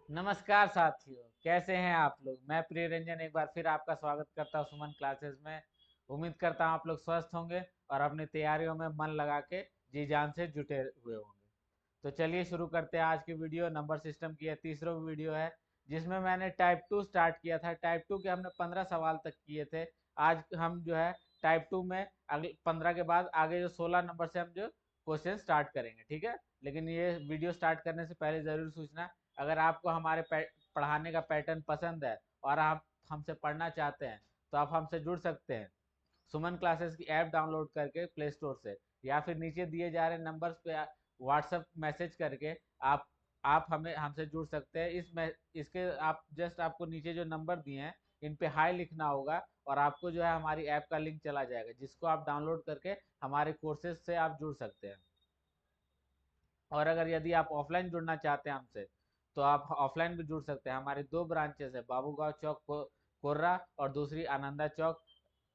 नमस्कार साथियों, कैसे हैं आप लोग। मैं प्रिय रंजन एक बार फिर आपका स्वागत करता हूं सुमन क्लासेस में। उम्मीद करता हूं आप लोग स्वस्थ होंगे और अपनी तैयारियों में मन लगा के जी जान से जुटे हुए होंगे। तो चलिए शुरू करते हैं आज की वीडियो। नंबर सिस्टम की यह तीसरा वीडियो है जिसमें मैंने टाइप 2 स्टार्ट किया था। टाइप 2 के हमने 15 सवाल तक किए थे। आज हम जो है टाइप 2 में अगले 15 के बाद आगे जो 16 नंबर से हम जो क्वेश्चन स्टार्ट करेंगे, ठीक है। लेकिन ये वीडियो स्टार्ट करने से पहले ज़रूर सूचना, अगर आपको हमारे पढ़ाने का पैटर्न पसंद है और आप हमसे पढ़ना चाहते हैं तो आप हमसे जुड़ सकते हैं सुमन क्लासेस की ऐप डाउनलोड करके प्ले स्टोर से, या फिर नीचे दिए जा रहे नंबर्स पे व्हाट्सएप मैसेज करके आप आप हमें हमसे जुड़ सकते हैं। इसके आप जस्ट आपको नीचे जो नंबर दिए हैं इन पे हाई लिखना होगा और आपको जो है हमारी ऐप का लिंक चला जाएगा जिसको आप डाउनलोड करके हमारे कोर्सेज से आप जुड़ सकते हैं। और अगर यदि आप ऑफलाइन जुड़ना चाहते हैं हमसे तो आप ऑफलाइन भी जुड़ सकते हैं। हमारे दो ब्रांचेस है, बाबूगांव चौक कोर्रा और दूसरी आनंदा चौक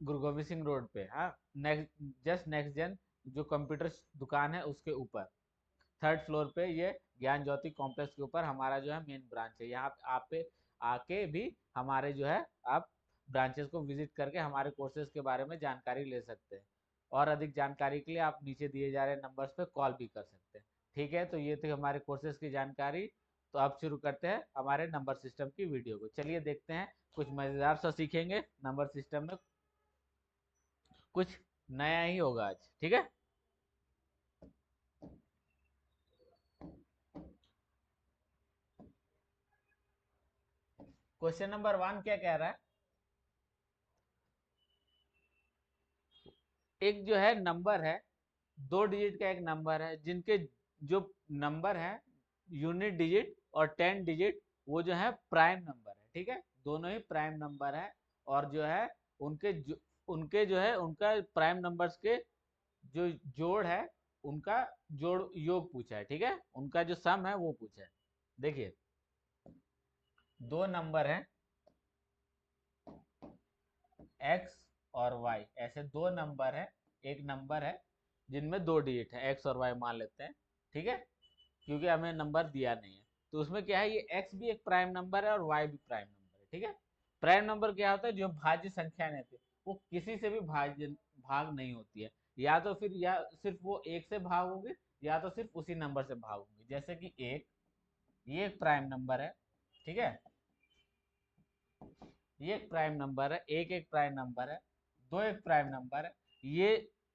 गुरु गोविंद सिंह रोड पे। हाँ, नेक्स्ट जेन जो कंप्यूटर दुकान है उसके ऊपर थर्ड फ्लोर पे, ये ज्ञान ज्योति कॉम्प्लेक्स के ऊपर हमारा जो है मेन ब्रांच है। यहाँ पे आप पे आके भी हमारे जो है आप ब्रांचेस को विजिट करके हमारे कोर्सेज के बारे में जानकारी ले सकते हैं। और अधिक जानकारी के लिए आप नीचे दिए जा रहे नंबर्स पे कॉल भी कर सकते हैं। ठीक है, तो ये थी हमारे कोर्सेज की जानकारी। तो अब शुरू करते हैं हमारे नंबर सिस्टम की वीडियो को। चलिए देखते हैं, कुछ मजेदार सा सीखेंगे नंबर सिस्टम में। कुछ नया ही होगा आज, ठीक है। क्वेश्चन नंबर 1 क्या कह रहा है। एक जो है नंबर है, 2 डिजिट का एक नंबर है, जिनके जो नंबर है यूनिट डिजिट और 10 डिजिट, वो जो है प्राइम नंबर है, ठीक है। दोनों ही प्राइम नंबर है। और जो है उनके जो है उनका प्राइम नंबर्स के जो जोड़ है, उनका जोड़ योग पूछा है, ठीक है। उनका जो सम है वो पूछा है। देखिए, दो नंबर है एक्स और वाई, ऐसे दो नंबर है। एक नंबर है जिनमें 2 डिजिट है, एक्स और वाई मान लेते हैं, ठीक है, क्योंकि हमें नंबर दिया नहीं है। तो उसमें क्या है, ये एक्स भी एक प्राइम नंबर है और वाई भी प्राइम नंबर है, ठीक है। प्राइम नंबर क्या होता है, जो भाज्य संख्या रहती है वो किसी से भी भाग नहीं होती है। या तो फिर या सिर्फ वो एक से भाग होगी, या तो सिर्फ उसी नंबर से भाग होगी। जैसे कि एक, ये एक प्राइम नंबर है, ठीक है। ये एक प्राइम नंबर है, एक एक प्राइम नंबर है, दो एक प्राइम नंबर है। ये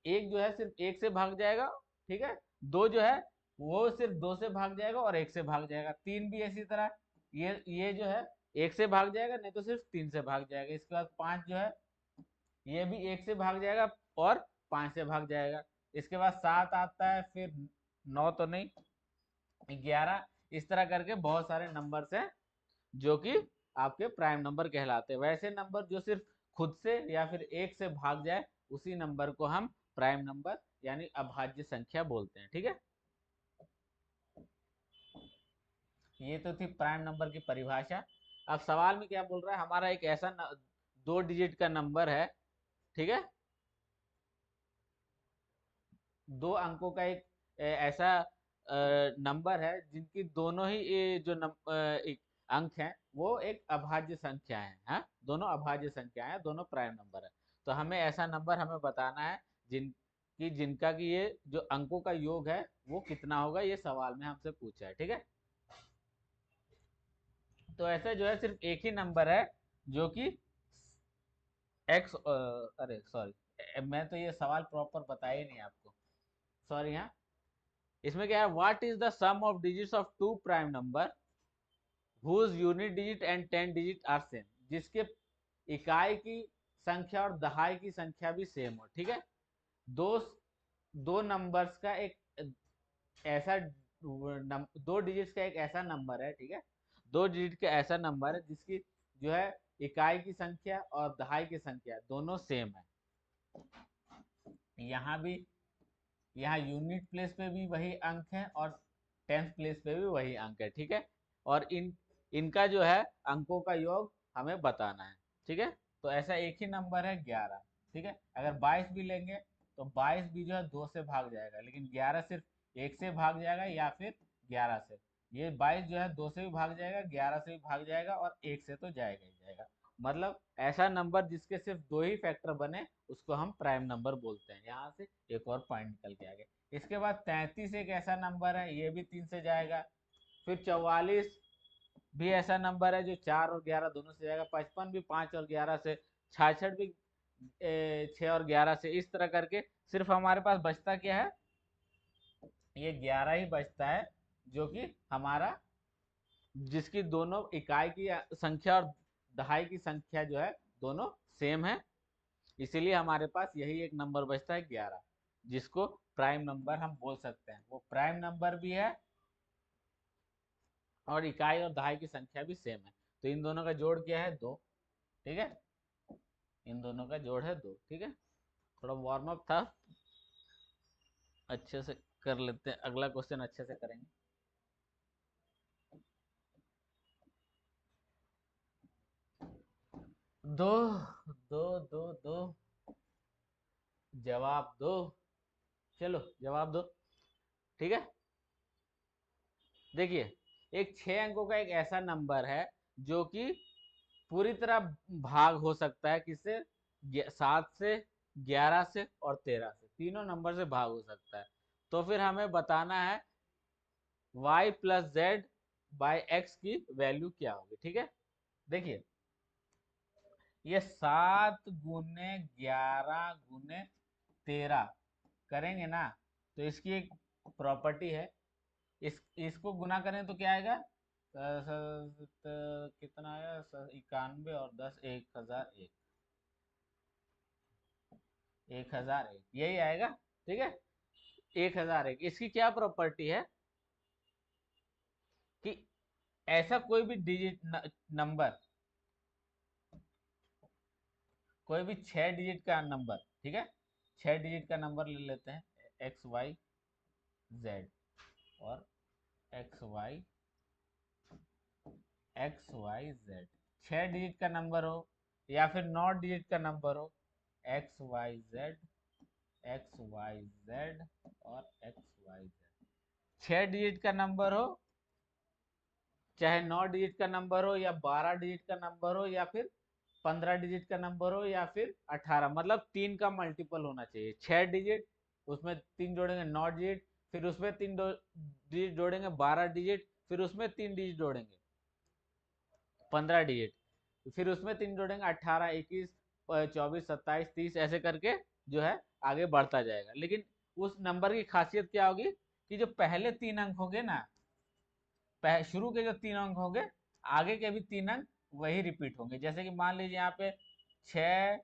एक जो है सिर्फ एक से भाग जाएगा, ठीक है। दो जो है वो सिर्फ दो से भाग जाएगा और एक से भाग जाएगा। तीन भी इसी तरह, ये जो है एक से भाग जाएगा, नहीं तो सिर्फ तीन से भाग जाएगा। इसके बाद पांच जो है ये भी एक से भाग जाएगा और पांच से भाग जाएगा। इसके बाद सात आता है, फिर नौ तो नहीं, 11। इस तरह करके बहुत सारे नंबर्स हैं जो कि आपके प्राइम नंबर कहलाते हैं। वैसे नंबर जो सिर्फ खुद से या फिर एक से भाग जाए, उसी नंबर को हम प्राइम नंबर यानी अभाज्य संख्या बोलते हैं, ठीक है। ये तो थी प्राइम नंबर की परिभाषा। अब सवाल में क्या बोल रहा है, हमारा एक ऐसा 2 डिजिट का नंबर है, ठीक है। दो अंकों का एक ऐसा नंबर है जिनकी दोनों ही एक अंक हैं वो एक अभाज्य संख्या है। हाँ, दोनों अभाज्य संख्या है, दोनों प्राइम नंबर है। तो हमें ऐसा नंबर हमें बताना है जिनका कि ये जो अंकों का योग है वो कितना होगा, ये सवाल में हमसे पूछा है, ठीक है। तो ऐसे जो है सिर्फ एक ही नंबर है जो कि एक्स, अरे सॉरी, मैं तो ये सवाल प्रॉपर बताया ही नहीं आपको, सॉरी। हाँ, इसमें क्या है, what is the sum of digits of two prime number whose unit digit and 10 digit are same, जिसके इकाई की संख्या और दहाई की संख्या भी सेम हो, ठीक है। दो दो नंबर्स का एक ऐसा 2 डिजिट्स का एक ऐसा नंबर है, ठीक है। 2 डिजिट का ऐसा नंबर है जिसकी जो है इकाई की संख्या और दहाई की संख्या दोनों सेम है। यहाँ भी, यहाँ यूनिट प्लेस पे भी वही अंक है और टेंथ प्लेस पे भी वही अंक है, ठीक है। और इनका जो है अंकों का योग हमें बताना है, ठीक है। तो ऐसा एक ही नंबर है 11, ठीक है। अगर 22 भी लेंगे तो 22 भी जो है दो से भाग जाएगा, लेकिन 11 सिर्फ एक से भाग जाएगा या फिर 11 से। ये 22 जो है 2 से भी भाग जाएगा, 11 से भी भाग जाएगा और 1 से तो जाएगा ही जाएगा। मतलब ऐसा नंबर जिसके सिर्फ 2 ही फैक्टर बने उसको हम प्राइम नंबर बोलते हैं। यहाँ से एक और पॉइंट निकल के आ गया। इसके बाद 33 एक ऐसा नंबर है, ये भी 3 से जाएगा। फिर 44 भी ऐसा नंबर है जो 4 और 11 दोनों से जाएगा। 55 भी 5 और 11 से। 66 भी 6 और 11 से। इस तरह करके सिर्फ हमारे पास बचता क्या है, ये 11 ही बचता है, जो कि हमारा जिसकी दोनों इकाई की संख्या और दहाई की संख्या जो है दोनों सेम है। इसीलिए हमारे पास यही एक नंबर बचता है 11, जिसको प्राइम नंबर हम बोल सकते हैं। वो प्राइम नंबर भी है और इकाई और दहाई की संख्या भी सेम है। तो इन दोनों का जोड़ क्या है, 2। ठीक है, इन दोनों का जोड़ है 2। ठीक है, थोड़ा वार्म अप था, अच्छे से कर लेते हैं, अगला क्वेश्चन अच्छे से करेंगे। दो दो दो दो जवाब दो, चलो जवाब दो। ठीक है, देखिए एक 6 अंकों का एक ऐसा नंबर है जो कि पूरी तरह भाग हो सकता है किससे, 7 से, 11 से और 13 से, तीनों नंबर से भाग हो सकता है। तो फिर हमें बताना है y plus Z by x की वैल्यू क्या होगी। ठीक है, देखिए ये 7 गुने 11 गुने 13 करेंगे ना, तो इसकी एक प्रॉपर्टी है। इसको गुना करें तो क्या आएगा, कितना आया, 91 और 10, 1001, 1001 यही आएगा। ठीक है, 1001। इसकी क्या प्रॉपर्टी है कि ऐसा कोई भी डिजिट नंबर, कोई भी 6 डिजिट का नंबर, ठीक है, 6 डिजिट का नंबर ले लेते हैं, XYZ और XYZ, 6 डिजिट का नंबर हो या फिर 9 डिजिट का नंबर हो, XYZ XYZ और XYZ, 6 डिजिट का नंबर हो, चाहे 9 डिजिट का नंबर हो या 12 डिजिट का नंबर हो या फिर 15 डिजिट का नंबर हो या फिर 18, मतलब 3 का मल्टीपल होना चाहिए। 6 डिजिट, उसमें 3 जोड़ेंगे 9 डिजिट, फिर उसमें 3 डिजिट जोड़ेंगे 12 डिजिट, फिर उसमें 3 डिजिट जोड़ेंगे 15 डिजिट, फिर उसमें 3 जोड़ेंगे 18, 21, 24, 27, 30, ऐसे करके जो है आगे बढ़ता जाएगा। लेकिन उस नंबर की खासियत क्या होगी कि जो पहले 3 अंक होंगे ना, शुरू के जो 3 अंक होंगे, आगे के भी 3 अंक वही रिपीट होंगे। जैसे कि मान लीजिए यहाँ पे 6,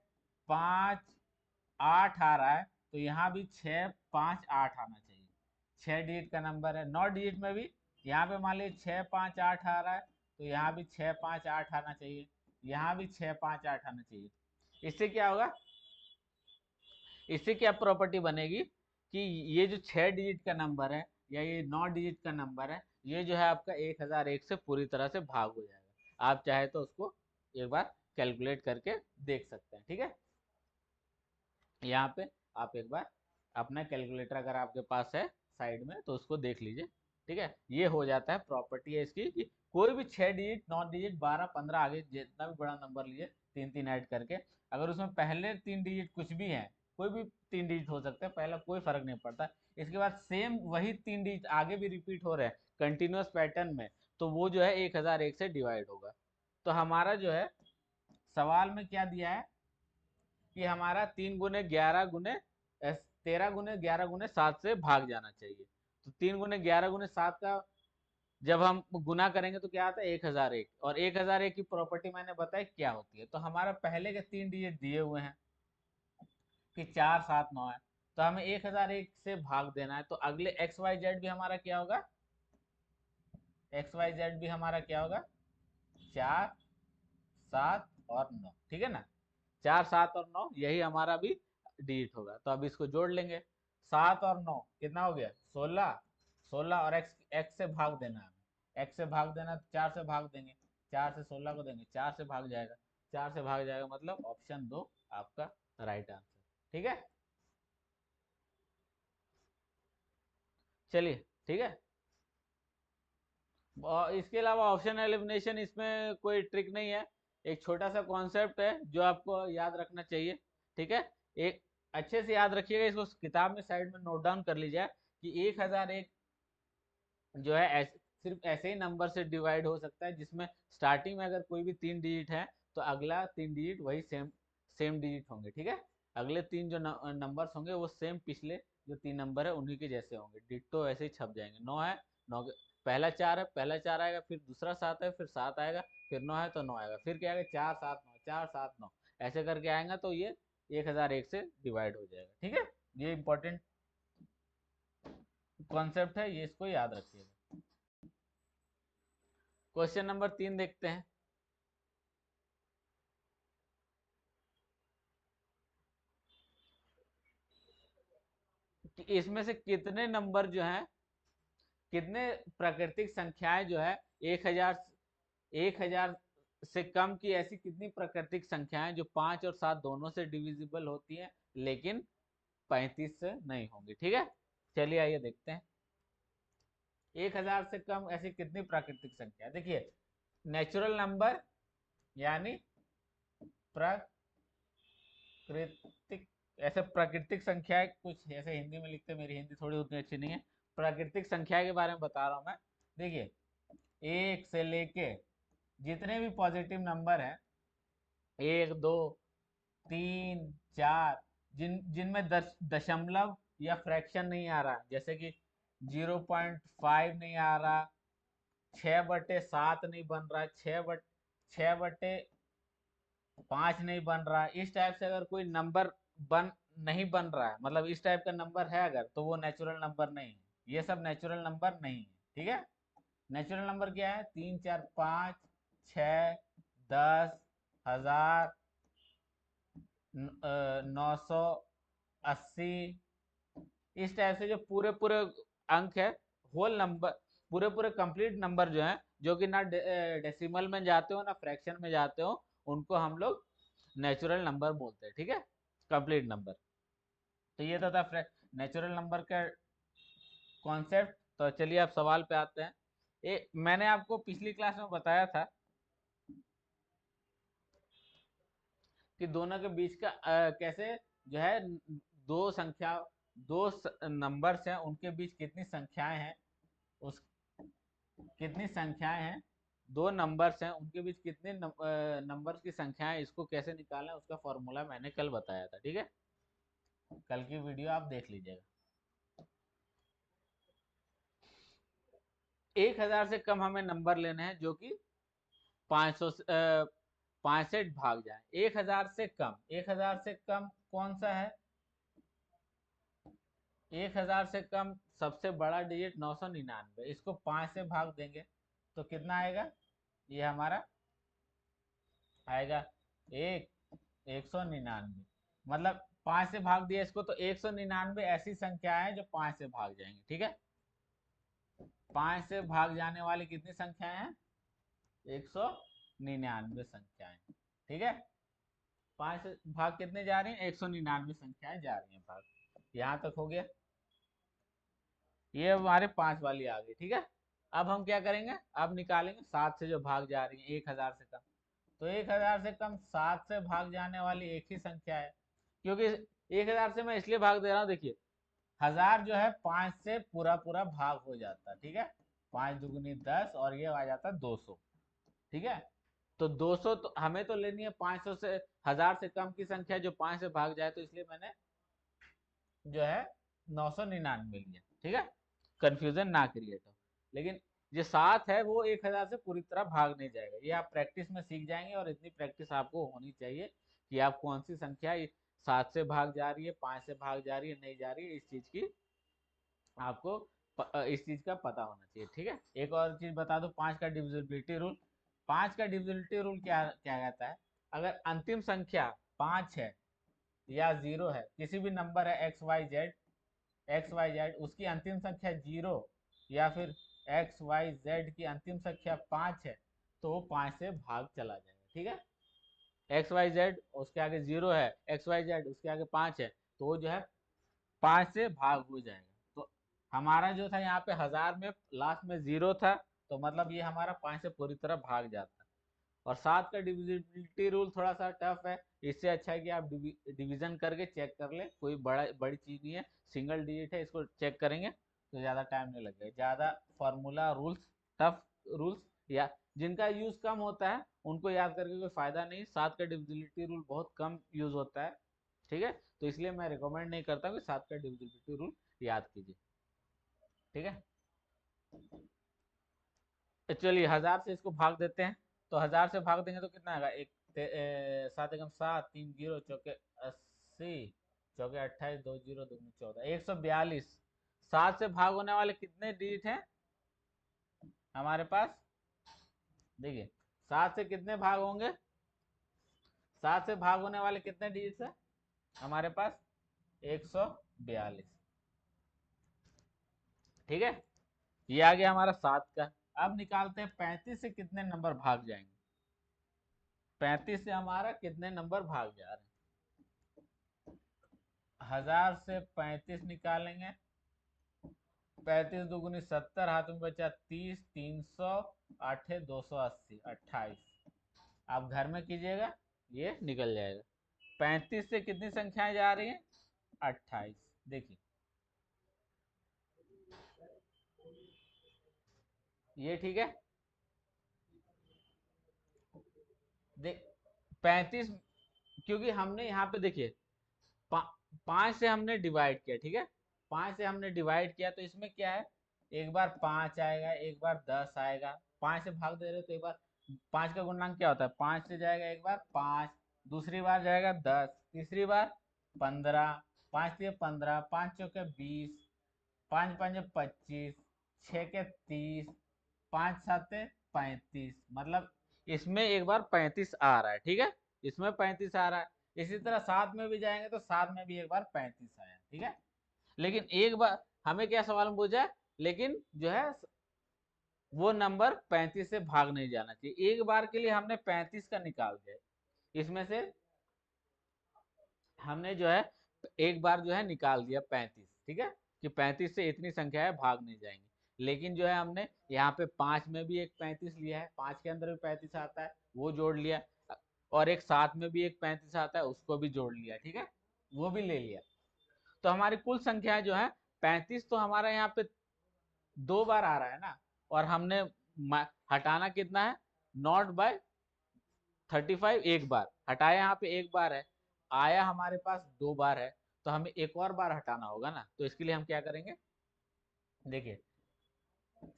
5, 8 आ रहा है, तो यहाँ भी 6, 5, 8 आना चाहिए। 6 डिजिट का नंबर है। 9 डिजिट में भी यहाँ पे मान लीजिए 6, 5, 8 आ रहा है, तो यहाँ भी 6, 5, 8 आना चाहिए। यहाँ भी 6, 5, 8 आना चाहिए। इससे क्या होगा, इससे क्या प्रॉपर्टी बनेगी कि ये जो 6 डिजिट का नंबर है या ये 9 डिजिट का नंबर है, ये जो है आपका 1001 से पूरी तरह से भाग हो जाएगा। आप चाहे तो उसको एक बार कैलकुलेट करके देख सकते हैं। ठीक है, यहाँ पे आप एक बार अपना कैलकुलेटर अगर आपके पास है साइड में तो उसको देख लीजिए। ठीक है, ये हो जाता है, प्रॉपर्टी है इसकी कि कोई भी 6 डिजिट, 9 डिजिट, 12, 15 आगे जितना भी बड़ा नंबर लीजिए, 3 3 ऐड करके, अगर उसमें पहले 3 डिजिट कुछ भी है, कोई भी 3 डिजिट हो सकता है पहला, कोई फर्क नहीं पड़ता, इसके बाद सेम वही 3 डिजिट आगे भी रिपीट हो रहे हैं कंटिन्यूस पैटर्न में, तो वो जो है 1001 से डिवाइड होगा। तो हमारा जो है सवाल में क्या दिया है कि हमारा 3 गुने 11 गुने 13 गुने 11 गुने 7 से भाग जाना चाहिए। तो 3 गुने 11 गुने 7 का जब हम गुना करेंगे तो क्या आता है, 1001। और 1001 की प्रॉपर्टी मैंने बताई क्या होती है। तो हमारा पहले के 3 डिजिट दिए हुए हैं कि 4, 7, 9 है, तो हमें 1001 से भाग देना है। तो अगले XYZ भी हमारा क्या होगा, XYZ भी हमारा क्या होगा, 4, 7 और 9। ठीक है ना, 4, 7 और 9 यही हमारा भी डिजिट होगा। तो अब इसको जोड़ लेंगे, 7 और 9 कितना हो गया, 16। 16 और एक्स, एक्स से भाग देना है, एक्स से भाग देना तो 4 से भाग देंगे, 4 से 16 को देंगे, 4 से भाग जाएगा, 4 से भाग जाएगा, मतलब ऑप्शन 2 आपका राइट आंसर। ठीक है, चलिए ठीक है, और इसके अलावा ऑप्शन एलिमिनेशन, इसमें कोई ट्रिक नहीं है, एक छोटा सा कॉन्सेप्ट है जो आपको याद रखना चाहिए। ठीक है, एक अच्छे से याद रखिएगा, इसको किताब में साइड में नोट डाउन कर लीजिए कि 1001 जो है सिर्फ ऐसे ही नंबर से डिवाइड हो सकता है जिसमें स्टार्टिंग में अगर कोई भी 3 डिजिट है तो अगला 3 डिजिट वही सेम सेम डिजिट होंगे। ठीक है, अगले 3 जो नंबर्स होंगे वो सेम पिछले जो 3 नंबर है उन्हीं के जैसे होंगे, डिट्टो ऐसे ही छप जाएंगे। 9 है, 9 पहला 4 है, पहला 4 आएगा, फिर दूसरा 7 है, फिर 7 आएगा, फिर 9 है तो 9 आएगा, फिर क्या आएगा 4 7 9 4 7 9, ऐसे करके आएगा तो ये 1001 से डिवाइड हो जाएगा। ठीक है, ये इंपॉर्टेंट कॉन्सेप्ट है, ये इसको याद रखिएगा। क्वेश्चन नंबर 3 देखते हैं। कि इसमें से कितने नंबर जो हैं, कितने प्राकृतिक संख्याएं जो है 1000 से कम की ऐसी कितनी प्राकृतिक संख्याएं जो 5 और 7 दोनों से डिविजिबल होती हैं लेकिन 35 से नहीं होंगी। ठीक है, चलिए आइए देखते हैं 1000 से कम ऐसी कितनी प्राकृतिक संख्या। देखिए, नेचुरल नंबर यानी प्राकृतिक, ऐसे प्राकृतिक संख्याएं कुछ ऐसे हिंदी में लिखते, मेरी हिंदी थोड़ी उतनी अच्छी नहीं है, प्राकृतिक संख्या के बारे में बता रहा हूं मैं। देखिए, 1 से लेके जितने भी पॉजिटिव नंबर हैं, 1 2 3 4, जिनमें दशमलव या फ्रैक्शन नहीं आ रहा, जैसे कि 0.5 नहीं आ रहा, 6/7 नहीं बन रहा, 6/5 नहीं बन रहा, इस टाइप से अगर कोई नंबर बन नहीं बन रहा है, मतलब इस टाइप का नंबर है अगर, तो वो नेचुरल नंबर नहीं है। ये सब नेचुरल नंबर नहीं है। ठीक है, नेचुरल नंबर क्या है? 3 4 5 6 10 1000 980, इस टाइप से जो पूरे पूरे अंक है, होल नंबर, पूरे पूरे कंप्लीट नंबर जो है, जो कि ना डेसिमल में जाते हो ना फ्रैक्शन में जाते हो, उनको हम लोग नेचुरल नंबर बोलते हैं। ठीक है, कंप्लीट नंबर। तो ये तो था नेचुरल नंबर का कॉन्सेप्ट। तो चलिए अब सवाल पे आते हैं। मैंने आपको पिछली क्लास में बताया था कि दोनों के बीच का कैसे जो है, दो संख्या, दो नंबर्स हैं, उनके बीच कितनी संख्याएं हैं, उस कितनी संख्याएं हैं, दो नंबर्स हैं उनके बीच कितने नंबर्स की संख्याएं, इसको कैसे निकालना है उसका फॉर्मूला मैंने कल बताया था। ठीक है, कल की वीडियो आप देख लीजिएगा। 1000 से कम हमें नंबर लेने हैं जो कि 500 65 भाग जाए। 1000 से कम, 1000 से कम कौन सा है? 1000 से कम सबसे बड़ा डिजिट 999, इसको 5 से भाग देंगे तो कितना आएगा? ये हमारा आएगा 199, मतलब 5 से भाग दिया इसको तो 199 ऐसी संख्या है जो 5 से भाग जाएंगे। ठीक है, 5 से भाग जाने वाली कितनी संख्याएं हैं? 199 संख्याएं। ठीक है, 5 से भाग कितने जा रही हैं? 199 संख्याएं जा रही हैं भाग। यहाँ तक हो गया, ये हमारे 5 वाली आ गई। ठीक है, अब हम क्या करेंगे? अब निकालेंगे 7 से जो भाग जा रही है 1000 से कम। तो 1000 से कम 7 से भाग जाने वाली एक ही संख्या है, क्योंकि 1000 से मैं इसलिए भाग दे रहा हूँ, देखिए 1000 जो है 5 से पूरा पूरा भाग हो जाता है। ठीक है, 5 दुगुनी 10 और ये आ जाता है 200। ठीक है, तो 200 तो हमें तो लेनी है 500 से, 1000 से कम की संख्या जो 5 से भाग जाए, तो इसलिए मैंने जो है 999 लिया। ठीक है, कंफ्यूजन ना क्रिएट हो। लेकिन जो 7 है वो 1000 से पूरी तरह भाग नहीं जाएगा, ये आप प्रैक्टिस में सीख जाएंगे, और इतनी प्रैक्टिस आपको होनी चाहिए कि आप कौन सी संख्या 7 से भाग जा रही है, 5 से भाग जा रही है, नहीं जा रही है, इस चीज की आपको इस चीज का पता होना चाहिए। ठीक है, एक और चीज बता दो, 5 का डिविजिबिलिटी रूल। 5 का डिविजिबिलिटी रूल क्या क्या कहता है? अगर अंतिम संख्या 5 है या 0 है, किसी भी नंबर है XYZ, उसकी अंतिम संख्या 0 या फिर XYZ की अंतिम संख्या 5 है, तो वो 5 से भाग चला जाएगा। ठीक है, XYZ उसके आगे 0 है, XYZ उसके आगे 5 है, तो वो जो है 5 से भाग हो जाएगा। तो हमारा जो था यहाँ पे 1000 में लास्ट में 0 था, तो मतलब ये हमारा 5 से पूरी तरह भाग जाता है। और 7 का डिविजिबिलिटी रूल थोड़ा सा टफ है, इससे अच्छा है कि आप डिवीजन करके चेक कर ले, कोई बड़ी चीज़ नहीं है, सिंगल डिजिट है, इसको चेक करेंगे तो ज़्यादा टाइम नहीं लगेगा। ज़्यादा फार्मूला रूल्स, टफ रूल्स या जिनका यूज़ कम होता है उनको याद करके कोई फ़ायदा नहीं। 7 का डिविजिबिलिटी रूल बहुत कम यूज़ होता है, ठीक है, तो इसलिए मैं रिकमेंड नहीं करता कि 7 का डिविजिबिलिटी रूल याद कीजिए, ठीक है। तो चलिए 1000 से इसको भाग देते हैं, तो 1000 से भाग देंगे तो कितना आएगा, एक 7 एकम 7, 3 जीरो चौके 80, चौके 28, 2 जीरो दूनी 14, 142। 7 से भाग होने वाले कितने डिजिट हैं हमारे पास, देखिए 7 से कितने भाग होंगे, 7 से भाग होने वाले कितने डिजिट है हमारे पास, 142, ठीक है। ये आ गया हमारा 7 का। अब निकालते हैं 35 से कितने नंबर भाग जाएंगे, 35 से हमारा कितने नंबर भाग जा रहे हैं। 1000 से 35 निकालेंगे, 35 दुगुनी 70, हाथ में बचा 30, 300, 8 280, 28। आप घर में कीजिएगा, ये निकल जाएगा। 35 से कितनी संख्याएं जा रही हैं, 28। देखिए ये ठीक है, देख 35, क्योंकि हमने यहाँ पे देखिए 5 से हमने डिवाइड किया, ठीक है, 5 से हमने डिवाइड किया, तो इसमें क्या है, एक बार 5 आएगा, एक बार 10 आएगा। 5 से भाग दे रहे हो तो एक बार 5 का गुणनखंड क्या होता है, 5 से जाएगा एक बार 5, दूसरी बार जाएगा 10, तीसरी बार 15, 5 से 15, 5 चौके 20, 5 पंजे 25, 6 के 30, 5 साते 35, मतलब इसमें एक बार 35 आ रहा है, ठीक है, इसमें 35 आ रहा है। इसी तरह 7 में भी जाएंगे तो 7 में भी एक बार 35 आया, ठीक है। लेकिन एक बार हमें क्या सवाल में पूछा है, लेकिन जो है वो नंबर 35 से भाग नहीं जाना चाहिए। एक बार के लिए हमने 35 का निकाल दिया, इसमें से हमने जो है एक बार जो है निकाल दिया 35, ठीक है, कि 35 से इतनी संख्या है भाग नहीं जाएंगी। लेकिन जो है हमने यहाँ पे 5 में भी एक 35 लिया है, 5 के अंदर भी 35 आता है, वो जोड़ लिया, और एक 7 में भी एक 35 आता है, उसको भी जोड़ लिया, ठीक है, वो भी ले लिया। तो हमारी कुल संख्या जो है 35, तो हमारा यहाँ पे 2 बार आ रहा है ना, और हमने हटाना कितना है, नॉट बाय 35 एक बार हटाया, यहाँ पे एक बार है, आया हमारे पास 2 बार है, तो हमें एक और बार हटाना होगा ना, तो इसके लिए हम क्या करेंगे, देखिए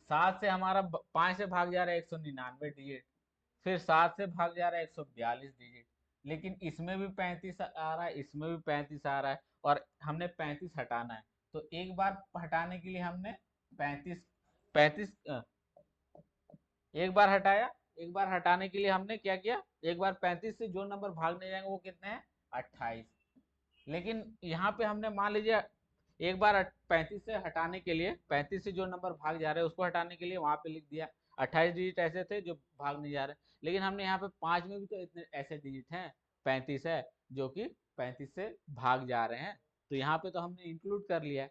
7 से हमारा 5 से भाग जा रहा है 199 डिजिट, फिर 7 से भाग जा रहा है 142 डिजिट, लेकिन इसमें भी 35 आ रहा है, इसमें भी 35 आ रहा है, और हमने 35 हटाना है, तो एक बार हटाने के लिए हमने 35 35 एक बार हटाया, एक बार हटाने के लिए हमने क्या किया, एक बार 35 से जो नंबर भाग नहीं जाएंगे वो कितने हैं, 28। लेकिन यहाँ पे हमने मान लीजिए एक बार 35 से हटाने के लिए, 35 से जो नंबर भाग जा रहे हैं उसको हटाने के लिए वहां पे लिख दिया 28 डिजिट ऐसे थे जो भाग नहीं जा रहे, लेकिन हमने यहाँ पे 5 में भी तो इतने ऐसे डिजिट हैं, 35 है जो कि 35 से भाग जा रहे हैं, तो यहाँ पे तो हमने इंक्लूड कर लिया है,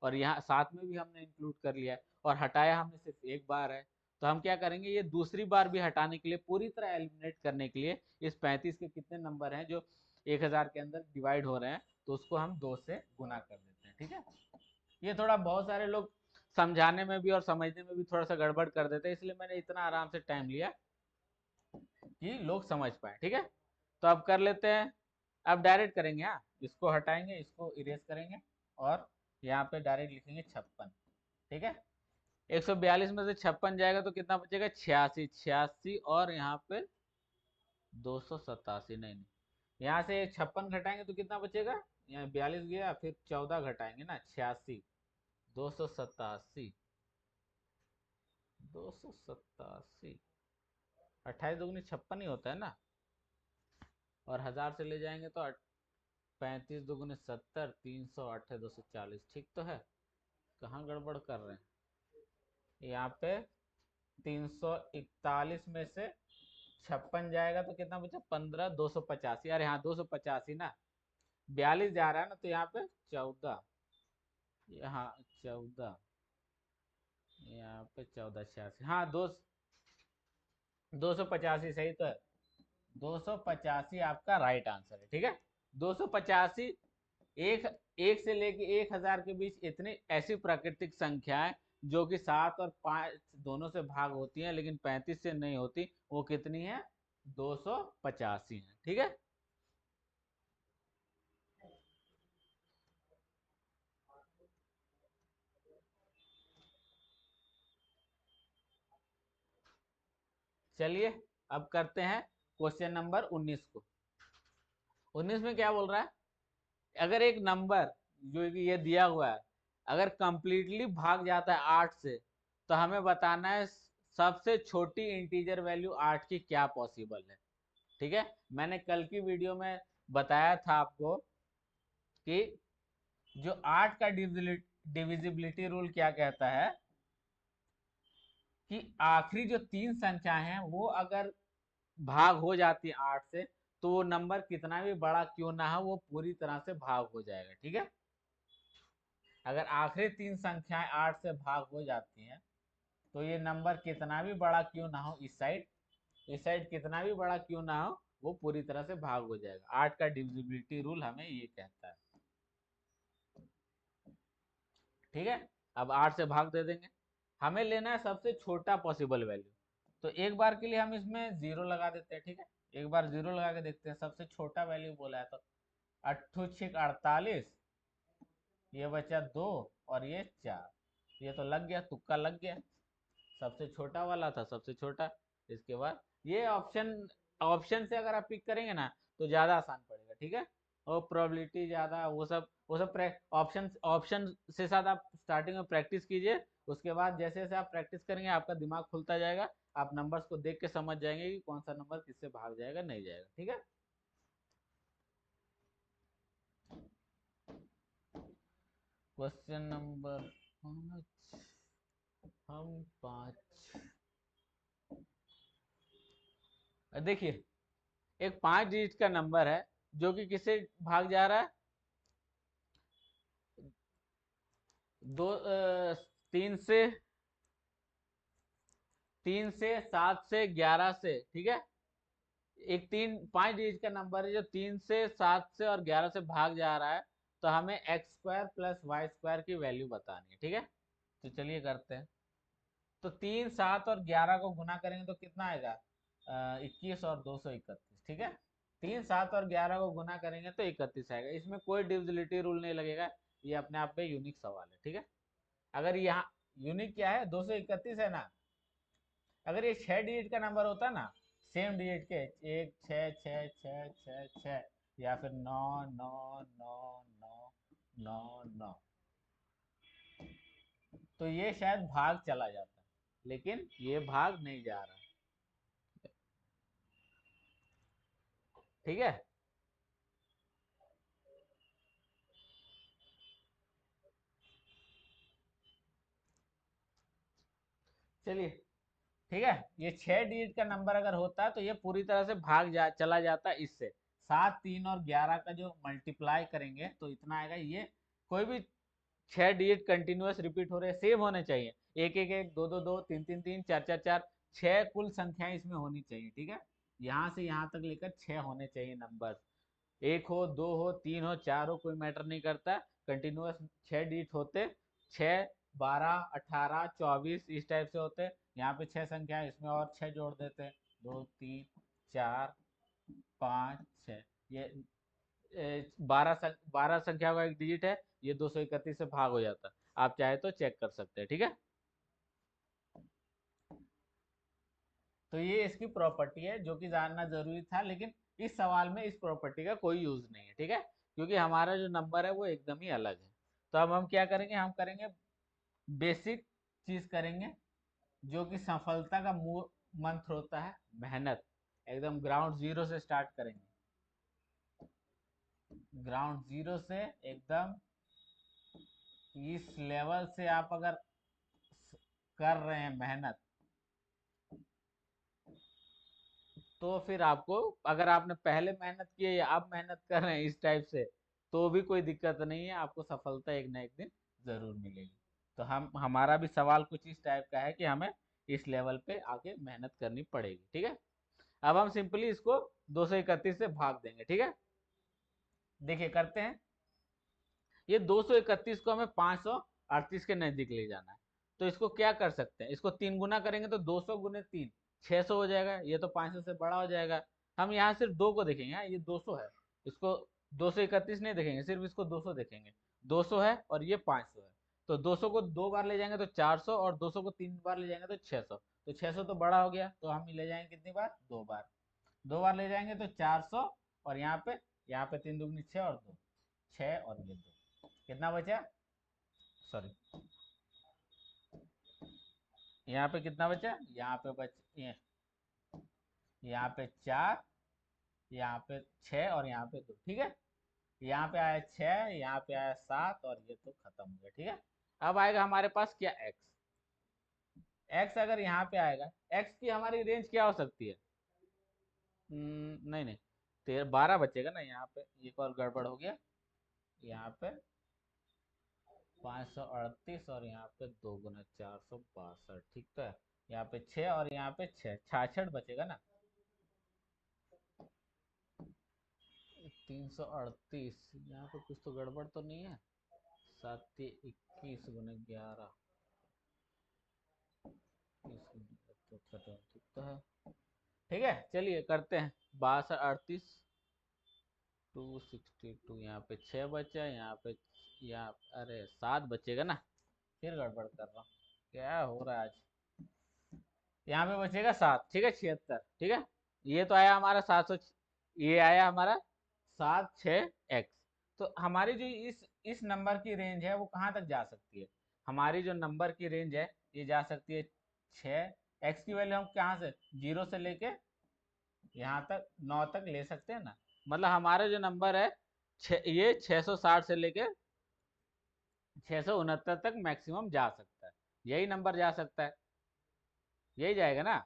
और यहाँ 7 में भी हमने इंक्लूड कर लिया है, और हटाया हमने सिर्फ एक बार है। तो हम क्या करेंगे, ये दूसरी बार भी हटाने के लिए, पूरी तरह एलिमिनेट करने के लिए, इस 35 के कितने नंबर हैं जो 1000 के अंदर डिवाइड हो रहे हैं, तो उसको हम 2 से गुना कर देते हैं, ठीक है। ये थोड़ा बहुत सारे लोग समझाने में भी और समझने में भी थोड़ा सा गड़बड़ कर देते हैं, इसलिए मैंने इतना आराम से टाइम लिया कि लोग समझ पाए, ठीक है। तो अब कर लेते हैं, अब डायरेक्ट करेंगे, हाँ, इसको हटाएंगे, इसको इरेज करेंगे, और यहाँ पे डायरेक्ट लिखेंगे 56, ठीक है। 142 में से 56 जाएगा तो कितना बचेगा, 86, 86, और यहाँ पे 287, नहीं नहीं, यहाँ से 56 घटाएंगे तो कितना बचेगा, यहाँ 42 गया, फिर 14 घटाएंगे ना, 86, 287, 287, 28 दुगनी 56 ही होता है ना, और 1000 से ले जाएंगे तो 35 दुगुने 70, 300, 8 240, ठीक तो है, कहाँ गड़बड़ कर रहे हैं यहाँ पे। 341 में से 56 जाएगा तो कितना बचा, 15, 285, अरे हाँ 285 ना, 42 जा रहा है ना, तो यहाँ पे 14, यहाँ 14, यहाँ पे 1486, हाँ, 285 सही तो है। 285 आपका राइट आंसर है, ठीक है। 285, एक एक से लेके 1000 के बीच इतनी ऐसी प्राकृतिक संख्याएं जो कि 7 और 5 दोनों से भाग होती हैं लेकिन 35 से नहीं होती, वो कितनी है? 285 है, ठीक है। चलिए, अब करते हैं क्वेश्चन नंबर 19 को। 19 में क्या बोल रहा है? अगर एक नंबर जो कि ये दिया हुआ है, अगर कंप्लीटली भाग जाता है 8 से, तो हमें बताना है सबसे छोटी इंटीजर वैल्यू 8 की क्या पॉसिबल है, ठीक है। मैंने कल की वीडियो में बताया था आपको कि जो 8 का डिविजिबिलिटी रूल क्या कहता है कि आखिरी जो 3 संख्या हैं वो अगर भाग हो जाती है 8 से, तो वो नंबर कितना भी बड़ा क्यों ना हो वो पूरी तरह से भाग हो जाएगा, ठीक है। अगर आखिरी 3 संख्याएं 8 से भाग हो जाती हैं तो ये नंबर कितना भी बड़ा क्यों ना हो, इस साइड कितना भी बड़ा क्यों ना हो, वो पूरी तरह से भाग हो जाएगा। 8 का डिविजिबिलिटी रूल हमें ये कहता है, ठीक है। अब 8 से भाग दे देंगे, हमें लेना है सबसे छोटा पॉसिबल वैल्यू। तो एक बार के लिए हम इसमें जीरो लगा देते हैं, ठीक है। एक बार जीरो लगा के देखते हैं, सबसे छोटा वैल्यू बोला है तो 8×6 = 48, ये बचा 2 और ये 4, ये तो लग गया, तुक्का लग गया, सबसे छोटा वाला था, सबसे छोटा। इसके बाद ये ऑप्शन ऑप्शन से अगर आप पिक करेंगे ना तो ज़्यादा आसान पड़ेगा, ठीक है। और प्रोबेबिलिटी ज़्यादा, वो सब ऑप्शन ऑप्शन से साथ आप स्टार्टिंग में प्रैक्टिस कीजिए। उसके बाद जैसे जैसे आप प्रैक्टिस करेंगे आपका दिमाग खुलता जाएगा, आप नंबर्स को देख के समझ जाएंगे कि कौन सा नंबर किससे भाग जाएगा, नहीं जाएगा, ठीक है। क्वेश्चन नंबर 5, हम 5, देखिए, एक 5 डिजिट का नंबर है जो कि किससे भाग जा रहा है? दो 3 से 7 से 11 से, ठीक है। एक 5 डिजिट का नंबर है जो 3 से 7 से और 11 से भाग जा रहा है, तो हमें x² + y² की वैल्यू बतानी है, ठीक है। तो चलिए करते हैं। तो 3, 7 और 11 को गुना करेंगे तो कितना आएगा? 21 और 231, ठीक है। 3, 7 और 11 को गुना करेंगे तो 31 आएगा, इसमें कोई डिविजिबिलिटी रूल नहीं लगेगा। ये अपने आप में यूनिक सवाल है, ठीक है। अगर यहाँ यूनिक क्या है, 231 है ना। अगर ये 6 डिजिट का नंबर होता ना, सेम डिजिट के, 1 6 6 6 6 6, या फिर 9 9 9 9 9 9, तो ये शायद भाग चला जाता, लेकिन ये भाग नहीं जा रहा, ठीक है। चलिए, ठीक है। ये 6 डिजिट का नंबर अगर होता तो ये पूरी तरह से चला जाता इससे। 7, 3 और 11 का जो मल्टीप्लाई करेंगे तो इतना आएगा। ये कोई भी 6 डिजिट कंटिन्यूअस रिपीट हो रहे, सेम होने चाहिए। 1 1 1, 2 2 2, 3 3 3, 4 4 4, 6 कुल संख्याएं इसमें होनी चाहिए, ठीक है। यहाँ से यहाँ तक लेकर 6 होने चाहिए नंबर। एक हो, दो हो, तीन हो, चार हो, कोई मैटर नहीं करता। कंटिन्यूअस 6 डिजिट होते, 6, 12, 18, 24 इस टाइप से होते। यहाँ पे 6 संख्या है, इसमें और 6 जोड़ देते हैं, 2 3 4 5 6, ये 12 संख्या का एक डिजिट है, ये 231 से भाग हो जाता। आप चाहे तो चेक कर सकते हैं, ठीक है। तो ये इसकी प्रॉपर्टी है जो कि जानना जरूरी था, लेकिन इस सवाल में इस प्रॉपर्टी का कोई यूज नहीं है, ठीक है, क्योंकि हमारा जो नंबर है वो एकदम ही अलग है। तो अब हम क्या करेंगे, हम करेंगे बेसिक चीज करेंगे, जो कि सफलता का मूल मंत्र होता है, मेहनत। एकदम ग्राउंड जीरो से स्टार्ट करेंगे, ग्राउंड जीरो से एकदम। इस लेवल से आप अगर कर रहे हैं मेहनत, तो फिर आपको, अगर आपने पहले मेहनत की है या अब मेहनत कर रहे हैं इस टाइप से, तो भी कोई दिक्कत नहीं है, आपको सफलता एक ना एक दिन जरूर मिलेगी। तो हम हमारा भी सवाल कुछ इस टाइप का है कि हमें इस लेवल पे आके मेहनत करनी पड़ेगी। ठीक है, अब हम सिंपली इसको 231 से भाग देंगे। ठीक है, देखिए करते हैं। ये 231 को हमें 538 के नजदीक ले जाना है, तो इसको क्या कर सकते हैं, इसको 3 गुना करेंगे तो 200 गुने 3 600 हो जाएगा। ये तो 500 से बड़ा हो जाएगा। हम यहाँ सिर्फ 2 को देखेंगे। हाँ, ये 200 है, इसको 231 नहीं देखेंगे, सिर्फ इसको 200 देखेंगे। 200 है और ये 500 है, तो 200 को 2 बार ले जाएंगे तो 400, और 200 को 3 बार ले जाएंगे तो 600। तो 600 तो बड़ा हो गया, तो हम ले जाएंगे कितनी बार, 2 बार। 2 बार ले जाएंगे तो 400, और यहाँ पे 3 दूनी 6 और 2 6, और ये 2 कितना बचा, सॉरी, यहाँ पे कितना बचा, यहाँ पे यहाँ पे 4, यहाँ पे 6 और यहाँ पे 2। ठीक है, यहाँ पे आया 6, यहाँ पे आया 7, और ये तो खत्म हो गया। ठीक है, अब आएगा हमारे पास क्या, x। x अगर यहाँ पे आएगा, x की हमारी रेंज क्या हो सकती है, नहीं नहीं, 12 बचेगा ना। यहाँ पे एक और गड़बड़ हो गया, यहाँ पे 538 और यहाँ पे 2 गुना 462। ठीक तो है, यहाँ पे 6 और यहाँ पे 6, 66 बचेगा ना। 338, यहाँ पे कुछ तो गड़बड़ तो नहीं है। 7 21 गुना 11, तो ठीक तो है। ठीक है, चलिए करते हैं। 62 38, 262, यहाँ पे 6 बचा, यहाँ अरे 7 बचेगा ना, फिर गड़बड़ कर रहा हूँ, क्या हो रहा है आज। यहाँ पे बचेगा 7। ठीक है, 76। ठीक है, ये तो आया हमारा 700, ये आया हमारा 76x। तो हमारी जो इस नंबर की रेंज है वो कहाँ तक जा सकती है, हमारी जो नंबर की रेंज है ये जा सकती है 6। x की वैल्यू हम कहाँ से, 0 से लेके यहाँ तक 9 तक ले सकते हैं ना। मतलब हमारा जो नंबर है ये 660 से लेके 669 तक मैक्सिमम जा सकता है, यही नंबर जा सकता है, यही जाएगा ना।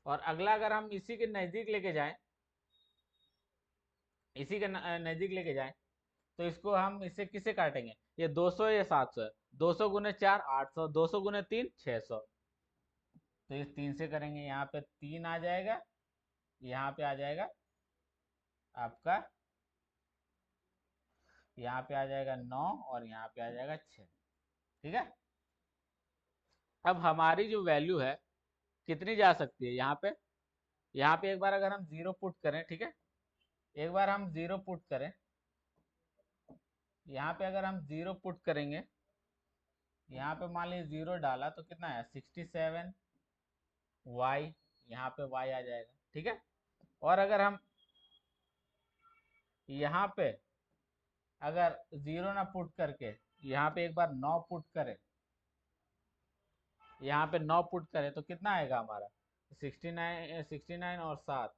और अगला अगर हम इसी के नज़दीक लेके जाएं, इसी के नज़दीक लेके जाएं, तो इसको हम इससे किसे काटेंगे, ये 200 या 700 है। 200 गुने 4 800, 200 गुने 3 600। तो इस 3 से करेंगे, यहाँ पे 3 आ जाएगा, यहाँ पे आ जाएगा आपका, यहाँ पे आ जाएगा 9, और यहाँ पे आ जाएगा 6। ठीक है, अब हमारी जो वैल्यू है कितनी जा सकती है, यहाँ पे एक बार अगर हम 0 पुट करें, ठीक है, एक बार हम 0 पुट करें, यहाँ पे अगर हम 0 पुट करेंगे, यहाँ पे मान लीजिए 0 डाला तो कितना है 67 y, यहाँ पे y आ जाएगा। ठीक है, और अगर हम यहाँ पे अगर 0 ना पुट करके यहाँ पे एक बार 9 पुट करें, यहाँ पे 9 पुट करें तो कितना आएगा हमारा 69 और 7,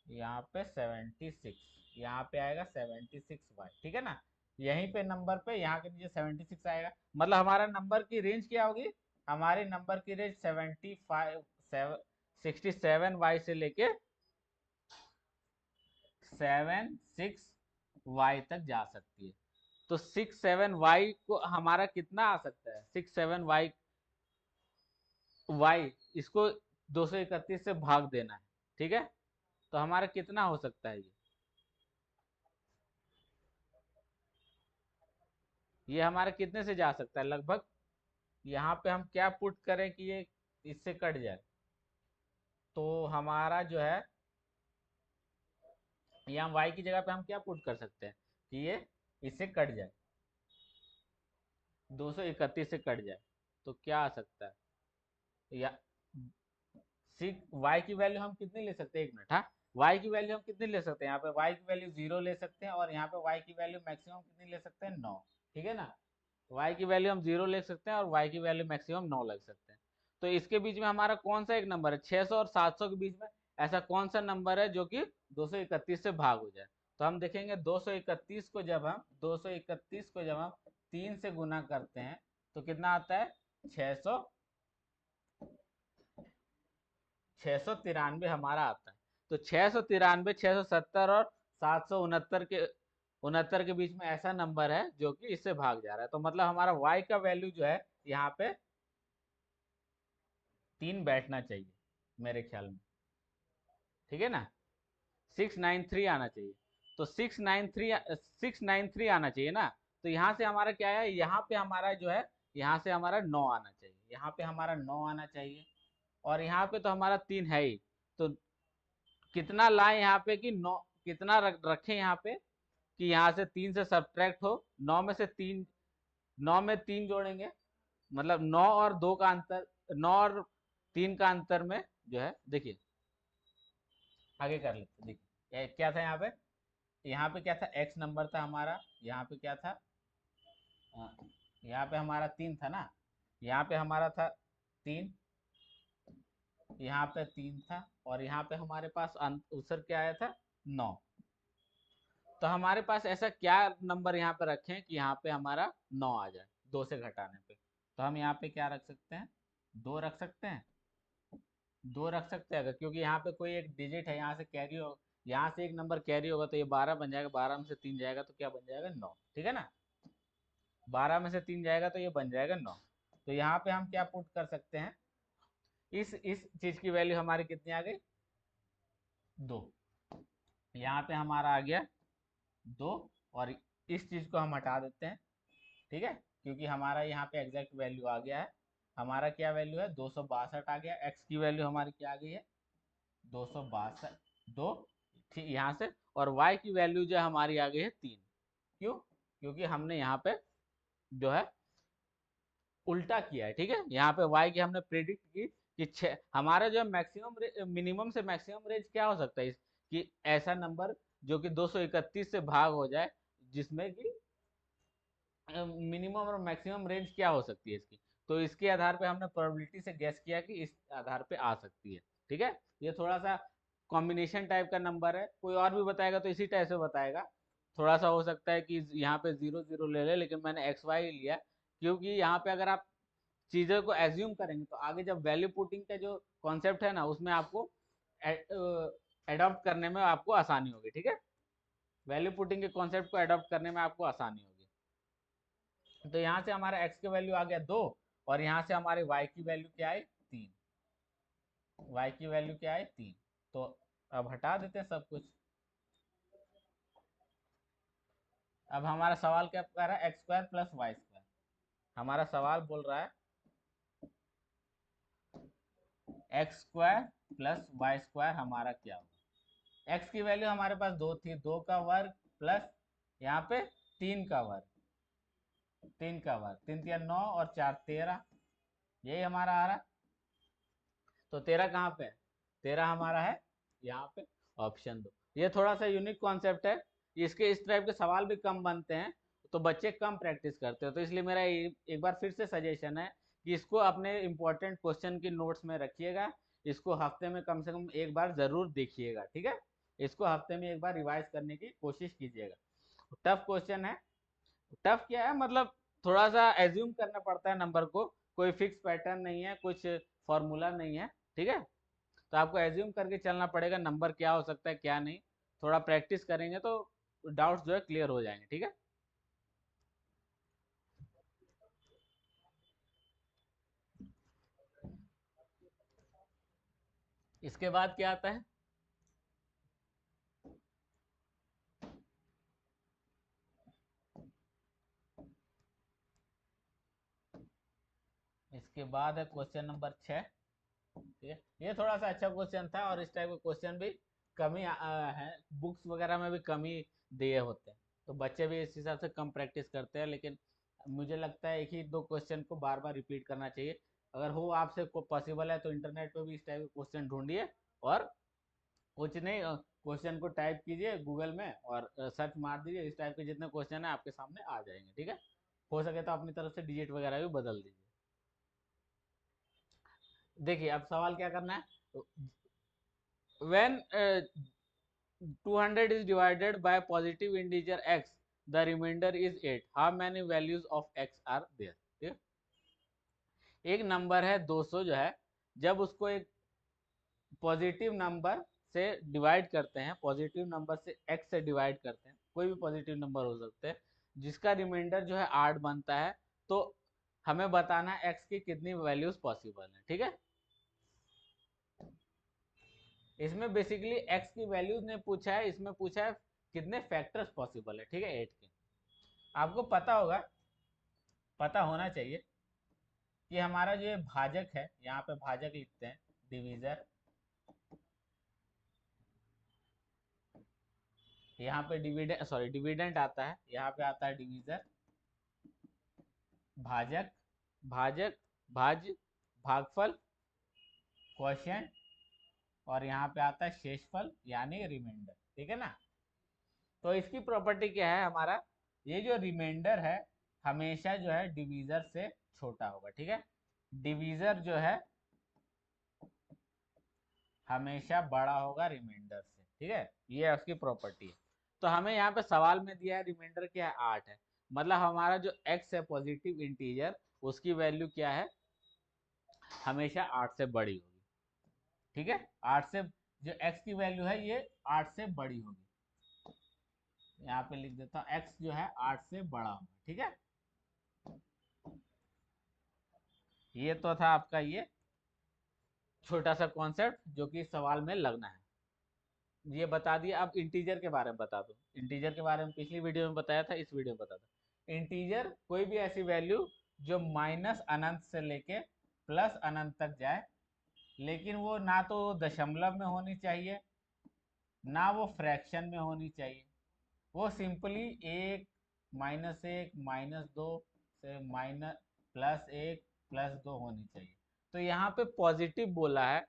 यहाँ पे 76, यहाँ पे आएगा 76y। ठीक है ना, यहीं पे नंबर पे यहाँ के नीचे 76 आएगा। मतलब हमारा नंबर की रेंज क्या होगी, हमारे नंबर की रेंज 67y से लेके 76y तक जा सकती है। तो 67y को हमारा कितना आ सकता है, 67y इसको 231 से भाग देना है। ठीक है, तो हमारा कितना हो सकता है, ये हमारा कितने से जा सकता है लगभग, यहाँ पे हम क्या पुट करें कि ये इससे कट जाए, तो हमारा जो है यहाँ y की जगह पे हम क्या पुट कर सकते हैं कि ये इससे कट जाए, 231 से कट जाए, तो क्या आ सकता है, या y की वैल्यू हम कितनी ले सकते हैं, एक मिनट, हाँ, y की वैल्यू हम कितनी ले सकते हैं, यहाँ पे y की वैल्यू 0 ले सकते हैं, और यहाँ पे y की वैल्यू मैक्सिमम कितनी ले सकते हैं, 9। ठीक है ना, y की वैल्यू हम 0 ले सकते हैं और y की वैल्यू मैक्सिमम 9 लग सकते हैं। तो इसके बीच में हमारा कौन सा एक नंबर है, 600 और 700 के बीच में ऐसा कौन सा नंबर है जो कि 231 से भाग हो जाए। तो हम देखेंगे 231 को जब हम 3 से गुना करते हैं तो कितना आता है, 600 693 हमारा आता है। तो 693 670 और 769 के 69 के बीच में ऐसा नंबर है जो कि इससे भाग जा रहा है, तो मतलब हमारा y का वैल्यू जो है यहाँ पे 3 बैठना चाहिए मेरे ख्याल में, ठीक है ना। 693 आना चाहिए, तो 693 आना चाहिए ना। तो यहाँ से हमारा क्या है, यहाँ पे हमारा जो है, यहाँ से हमारा 9 आना चाहिए, यहाँ पे हमारा 9 आना चाहिए, और यहाँ पे तो हमारा 3 है ही। तो कितना लाए यहाँ पे कि 9, कितना रखें यहाँ पे कि यहाँ से 3 से सब्ट्रैक्ट हो, 9 में से 3, 9 में 3 जोड़ेंगे, मतलब 9 और 2 का अंतर, 9 और 3 का अंतर में जो है, देखिए आगे कर लेते, देखिए क्या था यहाँ पे, यहाँ पे क्या था, x नंबर था हमारा, यहाँ पे क्या था, अ, यहाँ पे हमारा 3 था ना, यहाँ पे हमारा था 3, यहाँ पे 3 था, और यहाँ पे हमारे पास उत्तर क्या आया था, 9। तो हमारे पास ऐसा क्या नंबर यहाँ पे रखें कि यहाँ पे हमारा 9 आ जाए 2 से घटाने पे, तो हम यहाँ पे क्या रख सकते हैं, 2 रख सकते हैं, 2 रख सकते हैं अगर, क्योंकि यहाँ पे कोई एक डिजिट है, यहाँ से कैरी हो, यहाँ से एक नंबर कैरी होगा, तो ये 12 बन जाएगा, 12 में से 3 जाएगा तो क्या बन जाएगा, 9, ठीक है ना। 12 में से 3 जाएगा तो ये बन जाएगा 9। तो यहाँ पे हम क्या पुट कर सकते हैं, इस चीज की वैल्यू हमारी कितनी आ गई, 2। यहाँ पे हमारा आ गया 2, और इस चीज को हम हटा देते हैं, ठीक है, क्योंकि हमारा यहाँ पे एग्जैक्ट वैल्यू आ गया है, हमारा क्या वैल्यू है, 262 आ गया, x की वैल्यू हमारी क्या आ गई है, 262, 2, ठीक यहाँ से, और y की वैल्यू जो हमारी आ गई है 3। क्यों, क्योंकि हमने यहाँ पे जो है उल्टा किया है, ठीक है, यहाँ पे y की हमने प्रेडिक्ट की कि हमारा जो मैक्सिमम मिनिमम से मैक्सिमम रेंज क्या हो सकता है कि ऐसा नंबर जो कि 231 से भाग हो जाए, जिसमें कि मिनिमम और मैक्सिमम रेंज क्या हो सकती है इसकी। तो इसके आधार पे हमने प्रोबेबिलिटी से गैस किया कि इस आधार पे आ सकती है, ठीक है। ये थोड़ा सा कॉम्बिनेशन टाइप का नंबर है, कोई और भी बताएगा तो इसी टाइप से बताएगा, थोड़ा सा हो सकता है कि यहाँ पे 0 0 ले ले, लेकिन मैंने एक्स वाई लिया, क्योंकि यहाँ पे अगर आप चीज़ों को एज्यूम करेंगे तो आगे जब वैल्यू पुटिंग का जो कॉन्सेप्ट है ना, उसमें आपको एडॉप्ट करने में आपको आसानी होगी, ठीक है, वैल्यू पुटिंग के कॉन्सेप्ट को एडॉप्ट करने में आपको आसानी होगी। तो यहाँ से हमारा x की वैल्यू आ गया 2, और यहाँ से हमारे y की वैल्यू क्या है, 3, y की वैल्यू क्या है, 3। तो अब हटा देते हैं सब कुछ। अब हमारा सवाल क्या कह रहा है, x square plus y square, हमारा सवाल बोल रहा है x square plus y square हमारा क्या होगा। एक्स की वैल्यू हमारे पास 2 थी, 2 का वर्ग प्लस यहाँ पे 3 का वर्ग, 3 का वर्ग, 3 3 9 और 4 13, यही हमारा आ रहा। तो 13 कहाँ पे है, 13 हमारा है यहाँ पे, ऑप्शन 2। ये थोड़ा सा यूनिक कॉन्सेप्ट है, इसके इस टाइप के सवाल भी कम बनते हैं, तो बच्चे कम प्रैक्टिस करते हैं, तो इसलिए मेरा एक बार फिर से सजेशन है कि इसको अपने इंपॉर्टेंट क्वेश्चन की नोट्स में रखिएगा, इसको हफ्ते में कम से कम एक बार जरूर देखिएगा, ठीक है, इसको हफ्ते में एक बार रिवाइज करने की कोशिश कीजिएगा। टफ क्वेश्चन है, टफ क्या है मतलब, थोड़ा सा एज्यूम करना पड़ता है नंबर को, कोई फिक्स पैटर्न नहीं है, कुछ फॉर्मूला नहीं है, ठीक है, तो आपको एज्यूम करके चलना पड़ेगा नंबर क्या हो सकता है क्या नहीं, थोड़ा प्रैक्टिस करेंगे तो डाउट्स जो है क्लियर हो जाएंगे, ठीक है। इसके बाद क्या आता है, इसके बाद है क्वेश्चन नंबर 6, ठीक है, ये थोड़ा सा अच्छा क्वेश्चन था, और इस टाइप के क्वेश्चन भी कमी है, बुक्स वगैरह में भी कमी दिए होते हैं, तो बच्चे भी इस हिसाब से कम प्रैक्टिस करते हैं, लेकिन मुझे लगता है एक ही दो क्वेश्चन को बार बार रिपीट करना चाहिए। अगर हो आपसे पॉसिबल है तो इंटरनेट पे भी इस टाइप के क्वेश्चन ढूंढिए, और कुछ नहीं, क्वेश्चन को टाइप कीजिए गूगल में और सर्च मार दीजिए, इस टाइप के जितने क्वेश्चन है आपके सामने आ जाएंगे, ठीक है। हो सके तो अपनी तरफ से डिजिट वगैरह भी बदल दीजिए। देखिए अब सवाल क्या करना है, when 200 is divided by positive integer x, the remainder is 8, how many values of x are there, ठीक है? एक नंबर है 200 जो है, जब उसको एक पॉजिटिव नंबर से डिवाइड करते हैं, पॉजिटिव नंबर से x से डिवाइड करते हैं, कोई भी पॉजिटिव नंबर हो सकते हैं, जिसका रिमाइंडर जो है 8 बनता है, तो हमें बताना है x की कितनी वैल्यूज पॉसिबल है। ठीक है, इसमें बेसिकली x की वैल्यूज ने पूछा है, इसमें पूछा है कितने फैक्टर्स पॉसिबल है। ठीक है, 8 के। आपको पता होगा, पता होना चाहिए कि हमारा जो ये भाजक है, यहाँ पे भाजक लिखते हैं, डिवीजर, यहाँ पे डिविडेंड, सॉरी डिविडेंड आता है, यहाँ पे आता है डिवीजर, भाजक, भाजक, भाज्य, भागफल, क्वोशिएंट, और यहाँ पे आता है शेषफल यानी रिमाइंडर। ठीक है ना। तो इसकी प्रॉपर्टी क्या है, हमारा ये जो रिमाइंडर है हमेशा जो है डिवीजर से छोटा होगा। ठीक है, डिवीजर जो है हमेशा बड़ा होगा रिमाइंडर से। ठीक है, ये उसकी प्रॉपर्टी है। तो हमें यहाँ पे सवाल में दिया है रिमाइंडर क्या है, 8 है, मतलब हमारा जो x है पॉजिटिव इंटीजर, उसकी वैल्यू क्या है, हमेशा 8 से बड़ी होगी। ठीक है, 8 से, जो x की वैल्यू है ये 8 से बड़ी होगी। यहाँ पे लिख देता हूँ x जो है 8 से बड़ा होगा। ठीक है, ये तो था आपका ये छोटा सा कॉन्सेप्ट जो कि सवाल में लगना है, ये बता दिया। अब इंटीजर के बारे में बता दो। इंटीजर के बारे में पिछली वीडियो में बताया था, इस वीडियो में बता दो। इंटीजर कोई भी ऐसी वैल्यू जो माइनस अनंत से लेके प्लस अनंत तक जाए, लेकिन वो ना तो दशमलव में होनी चाहिए, ना वो फ्रैक्शन में होनी चाहिए, वो सिंपली एक, -1, -2 से माइनस +1 +2 होनी चाहिए। तो यहाँ पे पॉजिटिव बोला है,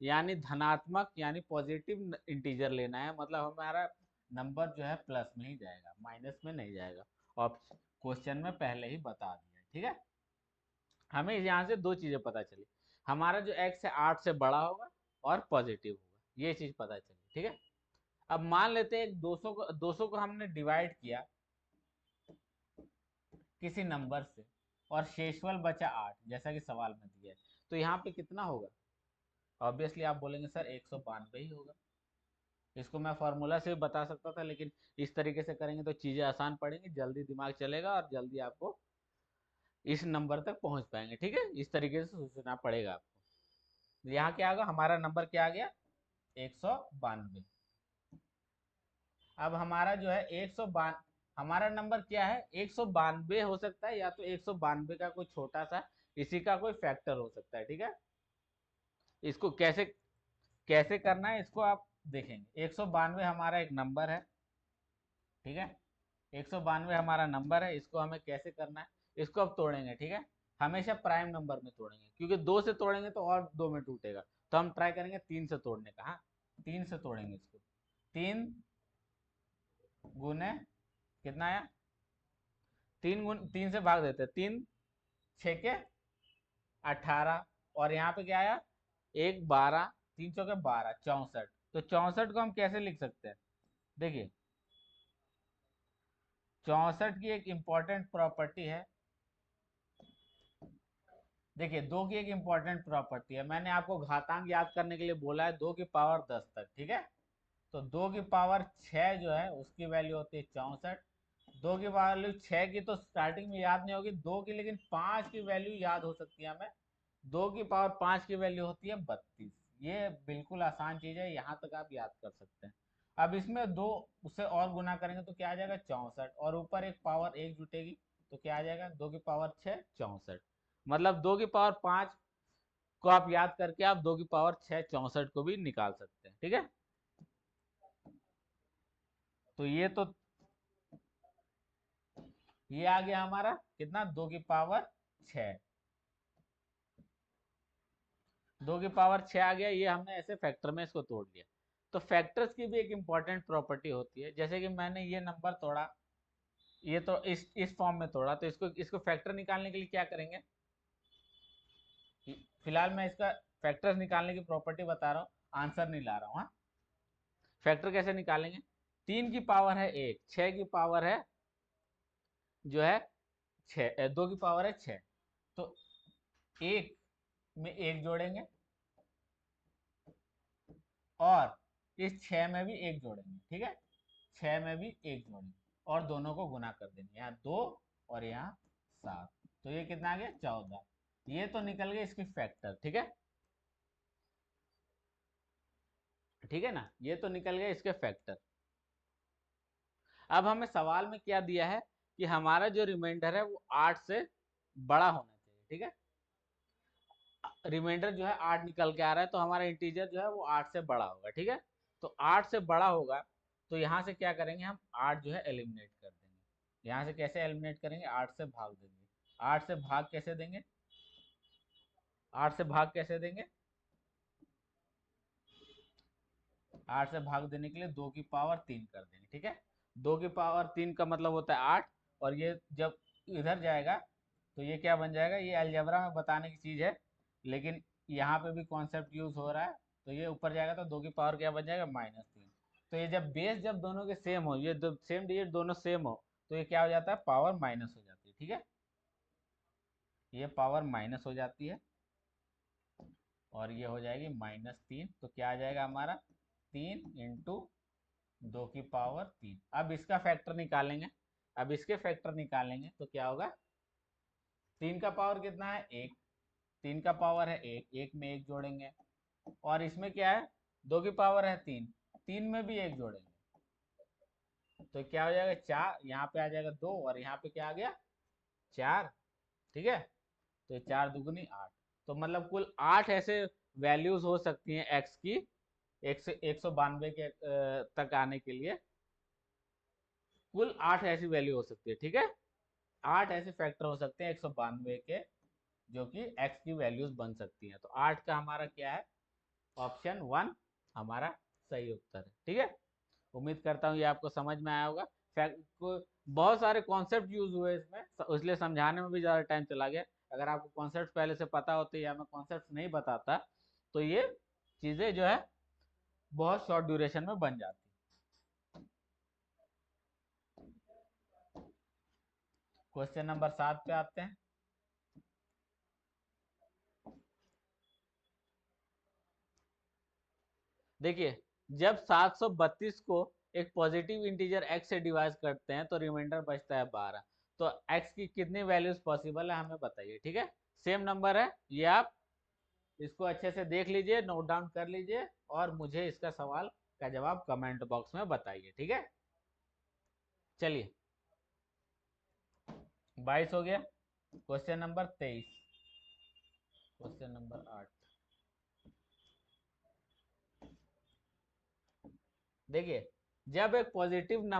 यानी धनात्मक यानी पॉजिटिव इंटीजर लेना है, मतलब हमारा नंबर जो है प्लस में ही जाएगा, माइनस में नहीं जाएगा। और क्वेश्चन में पहले ही बता दिया। ठीक है, हमें यहाँ से दो चीजें पता चली, हमारा जो x है 8 से बड़ा होगा और पॉजिटिव होगा, ये चीज पता चली। ठीक है, अब मान लेते हैं 200 को हमने डिवाइड किया किसी नंबर से और शेषफल बचा 8, जैसा कि सवाल में दिया है, तो यहाँ पे कितना होगा। ऑब्वियसली आप बोलेंगे सर 192 ही होगा। इसको मैं फार्मूला से बता सकता था, लेकिन इस तरीके से करेंगे तो चीज़ें आसान पड़ेंगी, जल्दी दिमाग चलेगा और जल्दी आपको इस नंबर तक पहुंच पाएंगे। ठीक है, इस तरीके से सोचना पड़ेगा आपको। यहाँ क्या आगा, हमारा नंबर क्या आ गया, 192। अब हमारा जो है 192, हमारा नंबर क्या है, 192 हो सकता है, या तो 192 का कोई छोटा सा इसी का कोई फैक्टर हो सकता है। ठीक है, इसको कैसे कैसे करना है इसको आप देखेंगे। 192 हमारा एक नंबर है। ठीक है, 192 हमारा नंबर है, इसको हमें कैसे करना है, इसको अब तोड़ेंगे। ठीक है, हमेशा प्राइम नंबर में तोड़ेंगे, क्योंकि 2 से तोड़ेंगे तो और 2 में टूटेगा, तो हम ट्राई करेंगे 3 से तोड़ने का। हाँ, 3 से तोड़ेंगे इसको। 3 गुने कितना आया, 3 से भाग देते हैं, 3 6 के 18, और यहाँ पे क्या आया, 1 12, 3 चौके 12, 64। तो 64 को हम कैसे लिख सकते हैं, देखिए 64 की एक इंपॉर्टेंट प्रॉपर्टी है। देखिए 2 की एक इंपॉर्टेंट प्रॉपर्टी है, मैंने आपको घातांक याद करने के लिए बोला है 2 की पावर 10 तक। ठीक है, तो 2 की पावर 6 जो है उसकी वैल्यू होती है 64। 2 की वैल्यू 6 की तो स्टार्टिंग में याद नहीं होगी 2 की, लेकिन 5 की वैल्यू याद हो सकती है हमें। 2 की पावर 5 की वैल्यू होती है 32। ये बिल्कुल आसान चीज है, यहाँ तक आप याद कर सकते हैं। अब इसमें 2 उससे और गुना करेंगे तो क्या आ जाएगा, 64, और ऊपर एक पावर 1 जुटेगी, तो क्या आ जाएगा, 2 की पावर 6 64। मतलब 2 की पावर 5 को आप याद करके आप 2 की पावर 6 64 को भी निकाल सकते हैं। ठीक है, तो ये आ गया हमारा कितना, 2 की पावर 6, 2 की पावर 6 आ गया, ये हमने ऐसे फैक्टर में इसको तोड़ लिया। तो फैक्टर्स की भी एक इंपॉर्टेंट प्रॉपर्टी होती है, जैसे कि मैंने ये नंबर तोड़ा, ये तो इस फॉर्म में तोड़ा, तो इसको इसको फैक्टर निकालने के लिए क्या करेंगे, फिलहाल मैं इसका फैक्टर्स निकालने की प्रॉपर्टी बता रहा हूँ, आंसर नहीं ला रहा हूँ। हाँ, फैक्टर कैसे निकालेंगे, 3 की पावर है 1, 6 की पावर है जो है 6, 2 की पावर है 6, तो 1 में 1 जोड़ेंगे और इस 6 में भी एक जोड़ेंगे, ठीक है, 6 में भी एक जोड़ेंगे और दोनों को गुना कर देंगे, यहाँ 2 और यहाँ 7, तो ये कितना आ गया 14। ये तो निकल गया इसकी फैक्टर, ठीक है, ठीक है ना, ये तो निकल गया इसके फैक्टर। अब हमें सवाल में क्या दिया है कि हमारा जो रिमाइंडर है वो 8 से बड़ा होना चाहिए, ठीक है, रिमाइंडर जो है 8 निकल के आ रहा है, तो हमारा इंटीजर जो है वो 8 से बड़ा होगा, ठीक है, तो 8 से बड़ा होगा, तो यहाँ से क्या करेंगे हम 8 जो है एलिमिनेट कर देंगे। यहाँ से कैसे एलिमिनेट करेंगे, 8 से भाग देंगे। 8 से भाग कैसे देंगे, 8 से भाग कैसे देंगे, 8 से भाग देने के लिए 2 की पावर 3 कर देंगे, ठीक है, 2 की पावर 3 का मतलब होता है 8, और ये जब इधर जाएगा तो ये क्या बन जाएगा, ये अलजेब्रा में बताने की चीज़ है, लेकिन यहाँ पे भी कॉन्सेप्ट यूज हो रहा है, तो ये ऊपर जाएगा तो 2 की पावर क्या बन जाएगा -3। तो ये जब बेस जब दोनों के सेम हो, ये दो सेम डिजिट दोनों सेम हो, तो ये क्या हो जाता है, पावर माइनस हो जाती है, ठीक है, ये पावर माइनस हो जाती है और ये हो जाएगी -3, तो क्या आ जाएगा हमारा 3 इंटू 2 की पावर 3। अब इसका फैक्टर निकालेंगे, अब इसके फैक्टर निकालेंगे तो क्या होगा, 3 का पावर कितना है 1, 3 का पावर है 1, 1 में 1 जोड़ेंगे, और इसमें क्या है 2 की पावर है 3, 3 में भी 1 जोड़ेंगे, तो क्या हो जाएगा 4, यहाँ पे आ जाएगा 2 और यहाँ पे क्या आ गया 4, ठीक है, तो 4 दुगुनी 8, तो मतलब कुल 8 ऐसे वैल्यूज हो सकती हैं एक्स की 192 के तक आने के लिए, कुल 8 ऐसी वैल्यू हो सकती है, ठीक है, 8 ऐसे फैक्टर हो सकते हैं 192 के, जो कि x की वैल्यूज बन सकती हैं, तो 8 का हमारा क्या है, ऑप्शन 1 हमारा सही उत्तर है, ठीक है। उम्मीद करता हूँ ये आपको समझ में आया होगा। फैक्ट को बहुत सारे कॉन्सेप्ट यूज हुए इसमें, इसलिए समझाने में भी ज़्यादा टाइम चला गया। अगर आपको कॉन्सेप्ट पहले से पता होते या मैं कॉन्सेप्ट नहीं बताता तो ये चीज़ें जो है बहुत शॉर्ट ड्यूरेशन में बन जाती। क्वेश्चन नंबर 7 पे आते हैं। देखिए, जब 732 को एक पॉजिटिव इंटीजर x से डिवाइड करते हैं तो रिमाइंडर बचता है 12, तो x की कितनी वैल्यूज पॉसिबल है हमें बताइए, ठीक है, सेम नंबर है ये, आप इसको अच्छे से देख लीजिए, नोट डाउन कर लीजिए और मुझे इसका सवाल का जवाब कमेंट बॉक्स में बताइए, ठीक है। चलिए 22 हो गया, क्वेश्चन नंबर 23, क्वेश्चन नंबर 8। देखिए, जब एक पॉजिटिव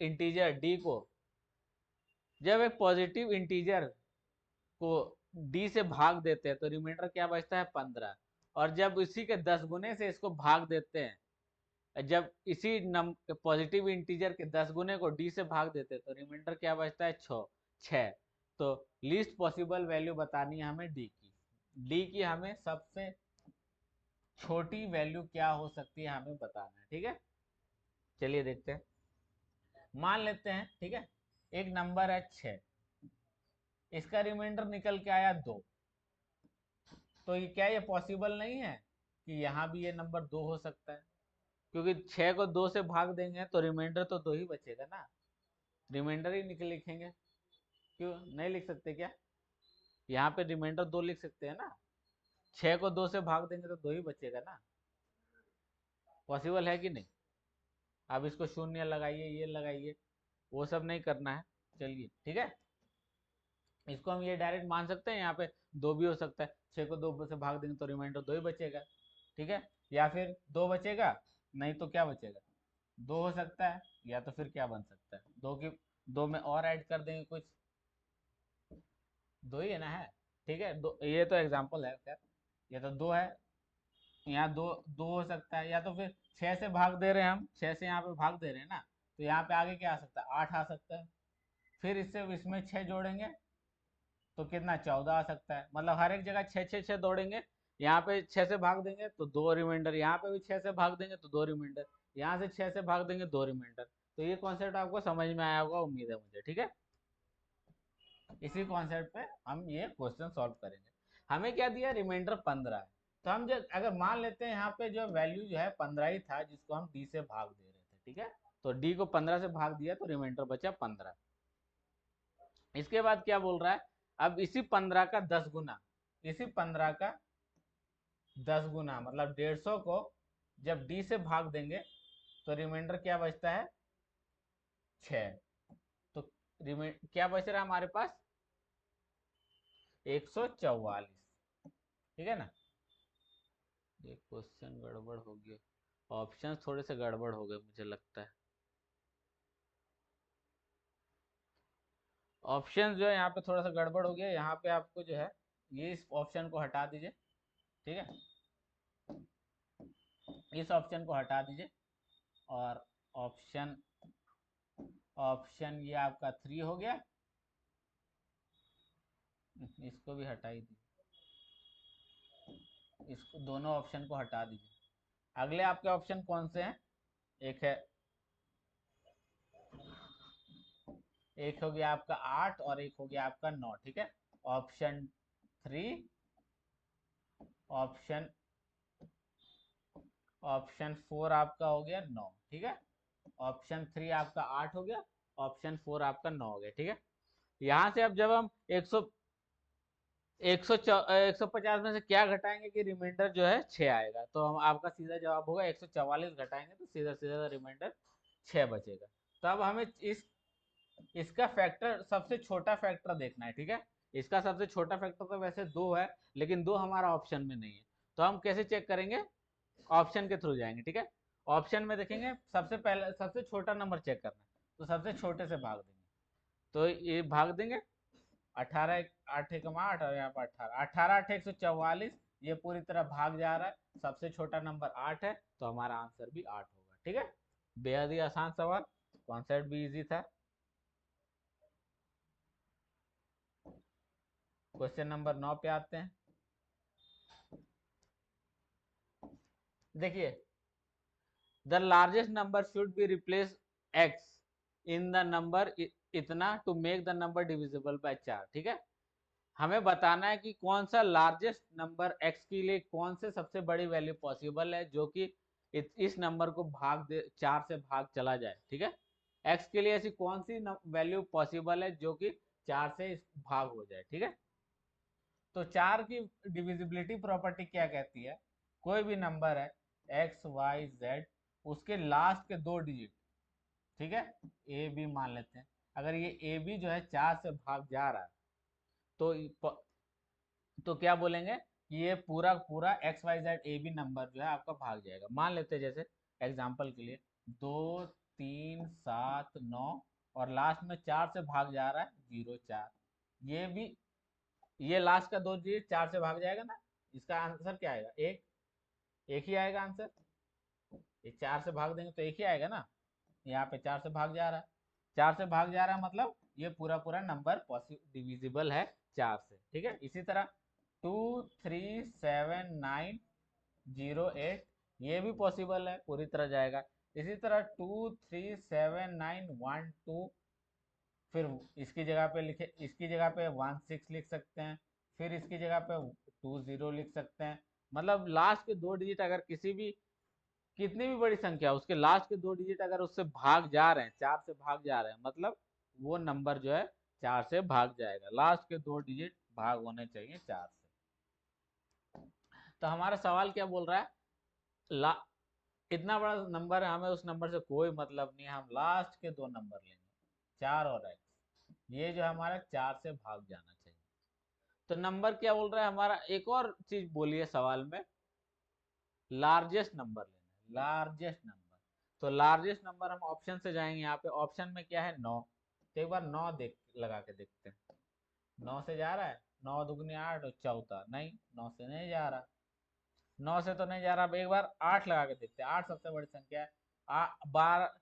इंटीजर डी को, जब एक पॉजिटिव इंटीजर को डी से भाग देते हैं तो रिमाइंडर क्या बचता है 15, और जब इसी के 10 गुने से इसको भाग देते हैं, जब इसी पॉजिटिव इंटीजर के 10 गुने को डी से भाग देते हैं तो रिमाइंडर क्या बचता है 6। तो लीस्ट पॉसिबल वैल्यू बतानी है हमें डी की हमें सबसे छोटी वैल्यू क्या हो सकती है हमें बताना है, ठीक है। चलिए देखते हैं, मान लेते हैं, ठीक है, एक नंबर है 6, इसका रिमाइंडर निकल के आया 2, तो ये क्या ये पॉसिबल नहीं है कि यहाँ भी ये नंबर 2 हो सकता है, क्योंकि 6 को 2 से भाग देंगे तो रिमाइंडर तो 2 ही बचेगा ना, रिमाइंडर ही लिखेंगे, क्यों नहीं लिख सकते क्या, यहाँ पे रिमाइंडर 2 लिख सकते हैं ना, 6 को 2 से भाग देंगे तो 2 ही बचेगा ना, पॉसिबल है कि नहीं। अब इसको शून्य लगाइए, ये लगाइए, वो सब नहीं करना है। चलिए ठीक है, इसको हम ये डायरेक्ट मान सकते हैं, यहाँ पे 2 भी हो सकता है, 6 को 2 से भाग देंगे तो रिमाइंडर 2 ही बचेगा, ठीक है, या फिर 2 बचेगा, नहीं तो क्या बचेगा 2 हो सकता है, या तो फिर क्या बन सकता है 2 में और ऐड कर देंगे कुछ, 2 ही है ना, है ठीक है, दो, ये तो एग्जाम्पल है खैर, ये तो 2 है, यहाँ दो दो हो सकता है, या तो फिर 6 से भाग दे रहे हैं हम, 6 से यहाँ पे भाग दे रहे हैं ना, तो यहाँ पे आगे क्या आ सकता है 8 आ सकता है, फिर इससे इसमें 6 जोड़ेंगे तो कितना 14 आ सकता है, मतलब हर एक जगह 6 दौड़ेंगे, यहाँ पे 6 से भाग देंगे तो 2 रिमाइंडर, यहाँ पे भी 6 से भाग देंगे तो 2 रिमाइंडर, यहाँ से 6 से भाग देंगे 2 रिमाइंडर। तो ये कॉन्सेप्ट आपको समझ में आया होगा, उम्मीद है मुझे, ठीक है। इसी कॉन्सेप्ट पे हम ये क्वेश्चन सॉल्व करेंगे। हमें क्या दिया, रिमाइंडर 15 है, तो हम जो अगर मान लेते हैं यहाँ पे जो वैल्यू जो है 15 ही था, जिसको हम डी से भाग दे रहे थे, ठीक है। तो डी को 15 से भाग दिया तो रिमाइंडर बचा 15। इसके बाद क्या बोल रहा है, अब इसी 15 का 10 गुना, इसी 15 का 10 गुना मतलब 150 को जब डी से भाग देंगे तो रिमाइंडर क्या बचता है, 6। तो रिमाइंडर क्या बच रहा है हमारे पास, 144, ठीक है ना। ये क्वेश्चन गड़बड़ हो गया, ऑप्शन थोड़े से गड़बड़ हो गए मुझे लगता है। ऑप्शन जो है यहाँ पे थोड़ा सा गड़बड़ हो गया, यहाँ पे आपको जो है ये इस ऑप्शन को हटा दीजिए, ठीक है, इस ऑप्शन को हटा दीजिए और ऑप्शन ऑप्शन ये आपका 3 हो गया, इसको भी हटा ही दीजिए, इसको दोनों ऑप्शन को हटा दीजिए। अगले आपके ऑप्शन कौन से हैं, एक है, एक हो गया आपका 8 और एक हो गया आपका 9, ठीक है। ऑप्शन 3, ऑप्शन ऑप्शन 4 आपका हो गया 9, ठीक है। ऑप्शन 3 आपका 8 हो गया, ऑप्शन 4 आपका 9 हो गया, ठीक है। यहाँ से अब जब हम 150 में से क्या घटाएंगे कि रिमाइंडर जो है 6 आएगा, तो हम आपका सीधा जवाब होगा 144 घटाएंगे तो सीधा सीधा रिमाइंडर 6 बचेगा। तो अब हमें इसका फैक्टर, सबसे छोटा फैक्टर देखना है, ठीक है। इसका सबसे छोटा फैक्टर तो वैसे 2 है, लेकिन 2 हमारा ऑप्शन में नहीं है, तो हम कैसे चेक करेंगे, ऑप्शन के थ्रू जाएंगे, ठीक है। ऑप्शन में देखेंगे, सबसे पहले सबसे छोटा नंबर चेक करना है, तो सबसे छोटे से भाग देंगे, तो ये भाग देंगे 18, 8 एकम 8 और यहाँ पर 18, 18 8 144, ये पूरी तरह भाग जा रहा है, सबसे छोटा नंबर 8 है, तो हमारा आंसर भी 8 होगा, ठीक है। बेहद ही आसान सवाल, कॉन्सेप्ट भी इजी था। क्वेश्चन नंबर 9 पे आते हैं। देखिए, the largest number should be replace x in the number इतना to make the number divisible by 4, ठीक है। हमें बताना है कि कौन सा लार्जेस्ट नंबर x के लिए कौन से सबसे बड़ी वैल्यू पॉसिबल है जो कि इस नंबर को भाग दे, 4 से भाग चला जाए, ठीक है। x के लिए ऐसी कौन सी वैल्यू पॉसिबल है जो कि 4 से भाग हो जाए, ठीक है। तो 4 की डिविजिबिलिटी प्रॉपर्टी क्या कहती है, कोई भी नंबर है एक्स वाई जेड, उसके लास्ट के 2 डिजिट, ठीक है, ए बी मान लेते हैं, अगर ये ए बी जो है 4 से भाग जा रहा है, तो तो क्या बोलेंगे कि ये पूरा पूरा x y z a b number जो है आपका भाग जाएगा। मान लेते हैं जैसे एग्जांपल के लिए 2 3 7 9 और लास्ट में 4 से भाग जा रहा है 0 4, ये भी, ये लास्ट का 2 डिजिट 4 से भाग जाएगा ना, इसका आंसर क्या आएगा, एक, एक ही आएगा आंसर। ये 4 से भाग देंगे तो एक ही आएगा ना, यहाँ पे 4 से भाग जा रहा है, 4 से भाग जा रहा है मतलब ये पूरा पूरा नंबर डिविजिबल है 4 से, ठीक है। इसी तरह 2 3 7 9 0 8, ये भी पॉसिबल है, पूरी तरह जाएगा। इसी तरह 2 3 7 9 1 2, फिर इसकी जगह पे लिखे, इसकी जगह पे 1 6 लिख सकते हैं, फिर इसकी जगह पे 2 0 लिख सकते हैं। मतलब लास्ट के 2 डिजिट अगर किसी भी, कितनी भी बड़ी संख्या उसके लास्ट के 2 डिजिट अगर उससे भाग जा रहे हैं, 4 से भाग जा रहे हैं, मतलब वो नंबर जो है 4 से भाग जाएगा, लास्ट के 2 डिजिट भाग होने चाहिए 4 से। तो हमारा सवाल क्या बोल रहा है, ला इतना बड़ा नंबर है, हमें उस नंबर से कोई मतलब नहीं है, हम लास्ट के 2 नंबर लेंगे 4 और x, ये जो हमारा 4 से भाग जाना चाहिए। तो नंबर क्या बोल रहा है हमारा, एक और चीज बोलिए सवाल में, लार्जेस्ट नंबर लेना है, लार्जेस्ट नंबर। तो लार्जेस्ट नंबर हम ऑप्शन से जाएंगे, यहाँ पे ऑप्शन में क्या है 9, तो एक बार 9 देख लगा के देखते हैं, 9 से जा रहा है, 9 दुगनी 8 और चौथा नहीं, 9 से नहीं जा रहा, 9 से तो नहीं जा रहा, अब एक बार 8 लगा के देखते हैं, 8 सबसे बड़ी संख्या है, 12,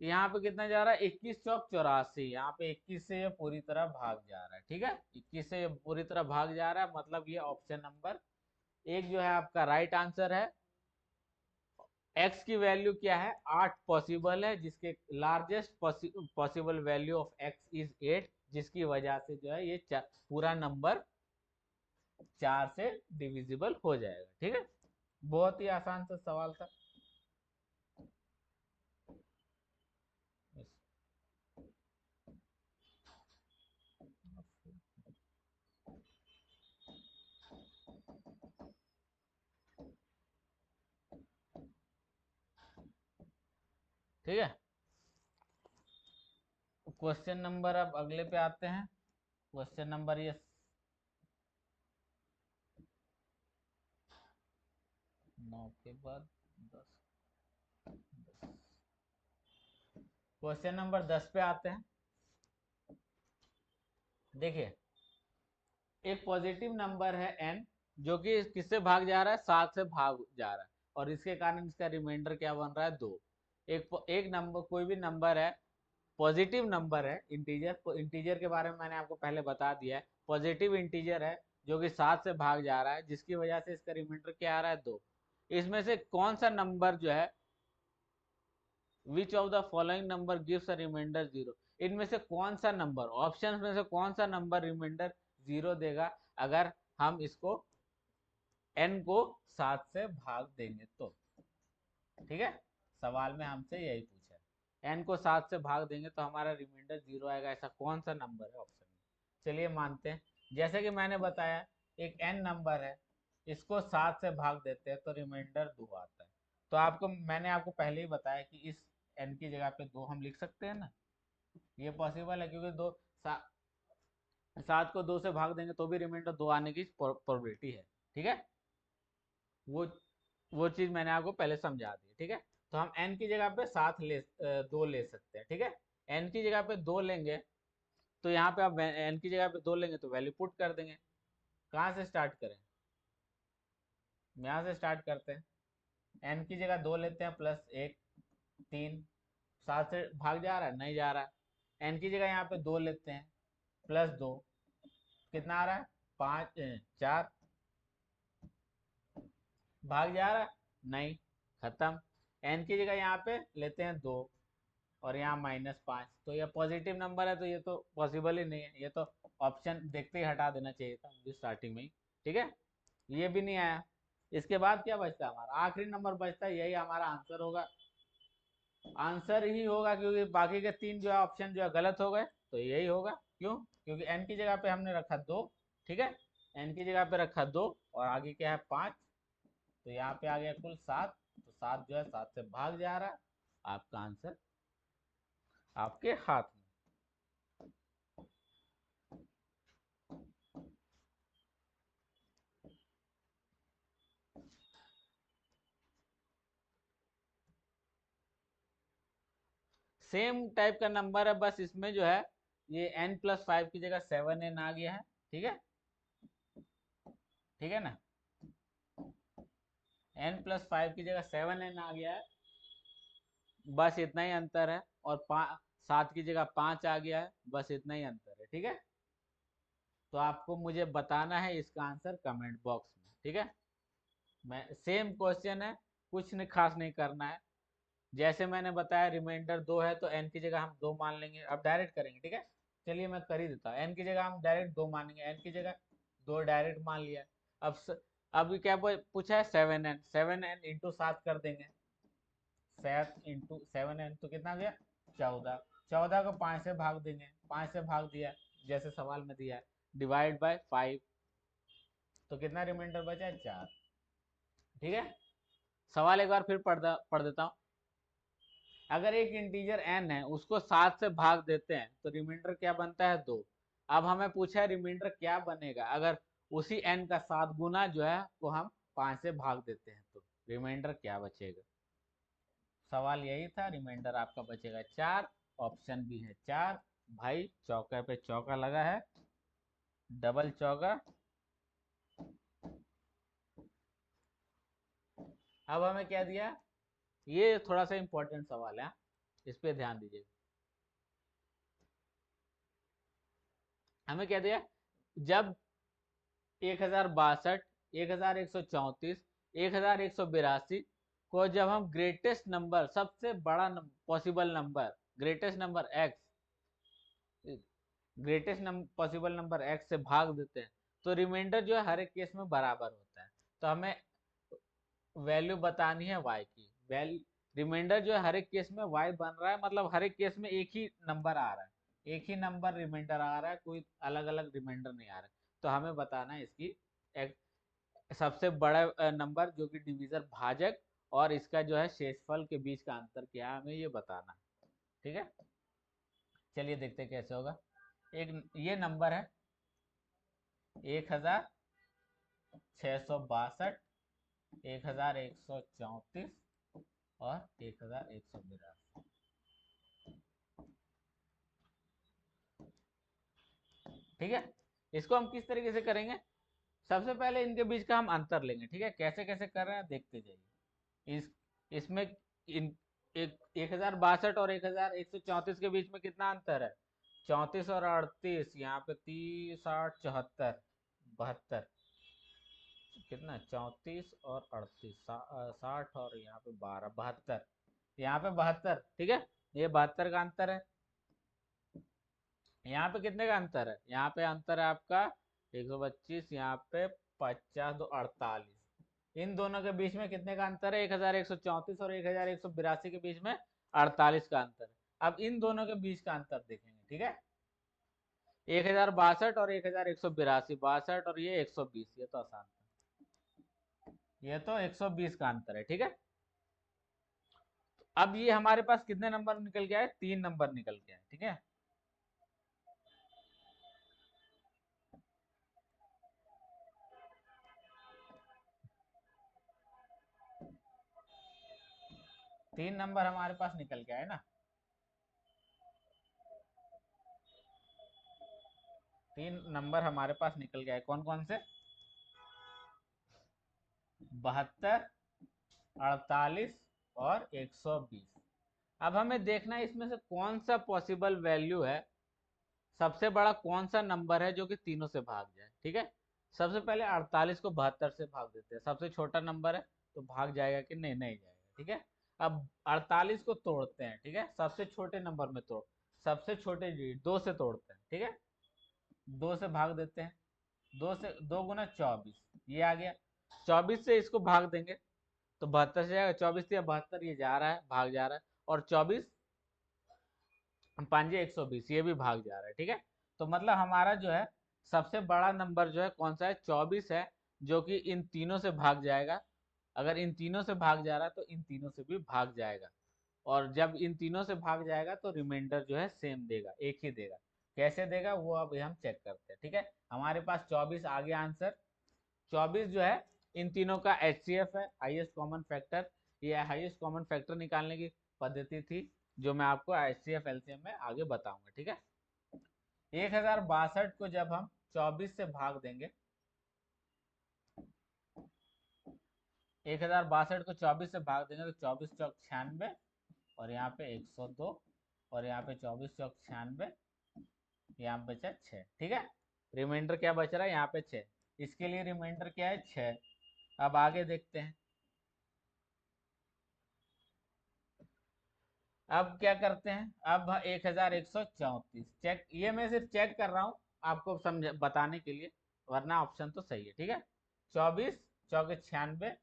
यहाँ पे कितना जा रहा है 21 चौक 84, यहाँ पे 21 से ये पूरी तरह भाग जा रहा है, ठीक है, 21 से ये पूरी तरह भाग जा रहा है, मतलब ये ऑप्शन नंबर एक जो है आपका राइट आंसर है। x की वैल्यू क्या है 8 पॉसिबल है, जिसके largest possible value of x is 8, जिसकी वजह से जो है ये पूरा नंबर 4 से डिविजिबल हो जाएगा। ठीक है, बहुत ही आसान सा सवाल था। ठीक है, क्वेश्चन नंबर अब अगले पे आते हैं। क्वेश्चन नंबर ये 9 के बाद 10। क्वेश्चन नंबर 10 पे आते हैं। देखिए, एक पॉजिटिव नंबर है n, जो कि किससे भाग जा रहा है, 7 से भाग जा रहा है, और इसके कारण इसका रिमाइंडर क्या बन रहा है, 2। एक नंबर, कोई भी नंबर है, पॉजिटिव नंबर है, इंटीजर, इंटीजर के बारे में मैंने आपको पहले बता दिया है, पॉजिटिव इंटीजर है जो कि 7 से भाग जा रहा है, जिसकी वजह से इसका रिमाइंडर क्या आ रहा है, 2। इसमें से कौन सा नंबर जो है, which of the following number gives a reminder 0, इनमें से कौन सा नंबर, ऑप्शन में से कौन सा नंबर रिमाइंडर 0 देगा अगर हम इसको n को 7 से भाग देंगे तो। ठीक है, सवाल में हमसे यही पूछा है, n को 7 से भाग देंगे तो हमारा रिमाइंडर 0 आएगा, ऐसा कौन सा नंबर है ऑप्शन में। चलिए मानते हैं, जैसे कि मैंने बताया, एक n नंबर है, इसको 7 से भाग देते हैं तो रिमाइंडर 2 आता है। तो मैंने आपको पहले ही बताया कि इस n की जगह पे 2 हम लिख सकते हैं ना, ये पॉसिबल है, क्योंकि 7 को 2 से भाग देंगे तो भी रिमाइंडर 2 आने की प्रोबेबिलिटी है। ठीक है, वो वो चीज मैंने आपको पहले समझा दी। ठीक है, तो हम n की जगह पे 2 ले सकते हैं। ठीक है, n की जगह पे 2 लेंगे, तो यहाँ पे आप n की जगह पे 2 लेंगे तो वैल्यू पुट कर देंगे। कहाँ से स्टार्ट करें, यहाँ से स्टार्ट करते हैं। n की जगह 2 लेते हैं, प्लस 1, 3, 7 से भाग जा रहा है, नहीं जा रहा है। n की जगह यहाँ पे 2 लेते हैं, प्लस 2, कितना आ रहा है, 5, 4, भाग जा रहा है, नहीं, खत्म। n की जगह यहाँ पे लेते हैं 2, और यहाँ -5, तो ये पॉजिटिव नंबर है, तो ये तो पॉसिबल ही नहीं है, ये तो ऑप्शन देखते ही हटा देना चाहिए था मुझे स्टार्टिंग में ही। ठीक है, ये भी नहीं आया। इसके बाद क्या बचता है, हमारा आखिरी नंबर बचता है, यही हमारा आंसर होगा। आंसर ही होगा, क्योंकि बाकी के 3 जो है ऑप्शन जो है गलत हो गए, तो यही होगा। क्यों, क्योंकि n की जगह पे हमने रखा 2। ठीक है, n की जगह पे रखा 2, और आगे क्या है, 5, तो यहाँ पे आ गया कुल 7, तो 7 जो है 7 से भाग जा रहा है। आपका आंसर आपके हाथ में। सेम टाइप का नंबर है, बस इसमें जो है ये n+5 की जगह 7n आ गया है। ठीक है, ठीक है ना, n+5 की जगह 7n आ गया है, बस इतना ही अंतर है। और 7 की जगह 5 आ गया है, बस इतना ही अंतर है। ठीक है, तो आपको मुझे बताना है इसका आंसर कमेंट बॉक्स में। ठीक है, मैं सेम क्वेश्चन है, कुछ नहीं खास नहीं करना है। जैसे मैंने बताया, रिमाइंडर 2 है तो n की जगह हम 2 मान लेंगे, अब डायरेक्ट करेंगे। ठीक है, चलिए मैं कर ही देता हूँ, n की जगह हम डायरेक्ट 2 मानेंगे, n की जगह 2 डायरेक्ट मान लिया। अब अब क्या पूछा है, 7n, 7n इंटू 7 कर देंगे, 7 इंटू 7n तो कितना गया, 14, 14 को 5 से भाग देंगे, 5 से भाग दिया जैसे सवाल में दिया है, डिवाइड बाय 5, तो कितना रिमाइंडर बचा है, 4। ठीक है, सवाल एक बार फिर पढ़ देता हूँ। अगर एक इंटीजर n है, उसको 7 से भाग देते हैं तो रिमाइंडर क्या बनता है, 2। अब हमें पूछा है रिमाइंडर क्या बनेगा अगर उसी n का 7 गुना जो है वो हम 5 से भाग देते हैं, तो रिमाइंडर क्या बचेगा। सवाल यही था, रिमाइंडर आपका बचेगा 4, ऑप्शन भी है 4। भाई चौका पे चौका लगा है, डबल चौका। अब हमें क्या दिया, ये थोड़ा सा इंपॉर्टेंट सवाल है, इस पे ध्यान दीजिए। हमें क्या दिया, जब 1062, 1134, 1182 को जब हम ग्रेटेस्ट नंबर, सबसे बड़ा possible number, greatest number x, greatest possible number x से भाग देते हैं, तो रिमाइंडर जो है हर एक केस में बराबर होता है। तो हमें वैल्यू बतानी है y की। वैल्यू रिमाइंडर जो है हर एक केस में y बन रहा है, मतलब हर एक केस में एक ही नंबर आ रहा है, एक ही नंबर रिमाइंडर आ रहा है, कोई अलग अलग रिमाइंडर नहीं आ रहा है। तो हमें बताना है इसकी एक सबसे बड़ा नंबर जो कि डिवीजर भाजक और इसका जो है शेषफल के बीच का अंतर क्या है, हमें ये बताना है। ठीक है, चलिए देखते हैं कैसे होगा। एक ये नंबर है 1662, 1134 और 1182। ठीक है, इसको हम किस तरीके से करेंगे, सबसे पहले इनके बीच का हम अंतर लेंगे। ठीक है, कैसे कैसे कर रहे हैं देखते जाइए। इसमें इन 1062 और 1134 के बीच में कितना अंतर है, 34 और 38, यहाँ पे 30 60 74 72, कितना 34 और 38 60 और यहाँ पे 12 72, यहाँ पे 72। ठीक है, ये 72 का अंतर है। यहाँ पे कितने का अंतर है, यहाँ पे अंतर है आपका 125, यहाँ पे 50 2 48। इन दोनों के बीच में कितने का अंतर है, 1134 और 1182 के बीच में 48 का अंतर है। अब इन दोनों के बीच का अंतर देखेंगे। ठीक है, 1062 और 1182, 62 और ये 120, ये तो आसान था, ये तो 120 का अंतर है। ठीक है, अब ये हमारे पास कितने नंबर निकल गया है, 3 नंबर निकल गया है। ठीक है, तीन नंबर हमारे पास निकल गया है ना, 3 नंबर हमारे पास निकल गया है। कौन कौन से, 72, 48 और 120। अब हमें देखना है इसमें से कौन सा पॉसिबल वैल्यू है, सबसे बड़ा कौन सा नंबर है जो कि तीनों से भाग जाए। ठीक है, सबसे पहले 48 को 72 से भाग देते हैं, सबसे छोटा नंबर है तो भाग जाएगा कि नहीं, नहीं जाएगा। ठीक है, अब 48 को तोड़ते हैं। ठीक है, सबसे छोटे नंबर में तोड़, सबसे छोटे जी 2 से तोड़ते हैं। ठीक है, 2 से भाग देते हैं, 2 से 2 गुना 24, ये आ गया। 24 से इसको भाग देंगे तो 72 से जाएगा, 24 या 72, ये जा रहा है, भाग जा रहा है। और 24 5 120, ये भी भाग जा रहा है। ठीक है, तो मतलब हमारा जो है सबसे बड़ा नंबर जो है कौन सा है, 24 है, जो कि इन तीनों से भाग जाएगा। अगर इन तीनों से भाग जा रहा है तो इन तीनों से भी भाग जाएगा, और जब इन तीनों से भाग जाएगा तो रिमाइंडर जो है सेम देगा, एक ही देगा। कैसे देगा वो अब हम चेक करते हैं। ठीक है, हमारे पास 24 आ गया आंसर। 24 जो है इन तीनों का HCF है, हाईएस्ट कॉमन फैक्टर। ये हाईएस्ट कॉमन फैक्टर निकालने की पद्धति थी जो मैं आपको HCF LCM में आगे बताऊंगा। ठीक है, 1062 को जब हम 24 से भाग देंगे, 1062 को 24 से भाग देंगे तो 24 चौक 96, और यहाँ पे 102, और यहाँ पे 24 चौक 96, यहाँ बचा 6। ठीक है, रिमाइंडर क्या बच रहा है, यहाँ पे 6, इसके लिए रिमाइंडर क्या है, 6। अब आगे देखते हैं। अब क्या करते हैं, अब 1134 चेक, ये मैं सिर्फ चेक कर रहा हूँ आपको समझ बताने के लिए, वरना ऑप्शन तो सही है। ठीक है, 24 चौके 96,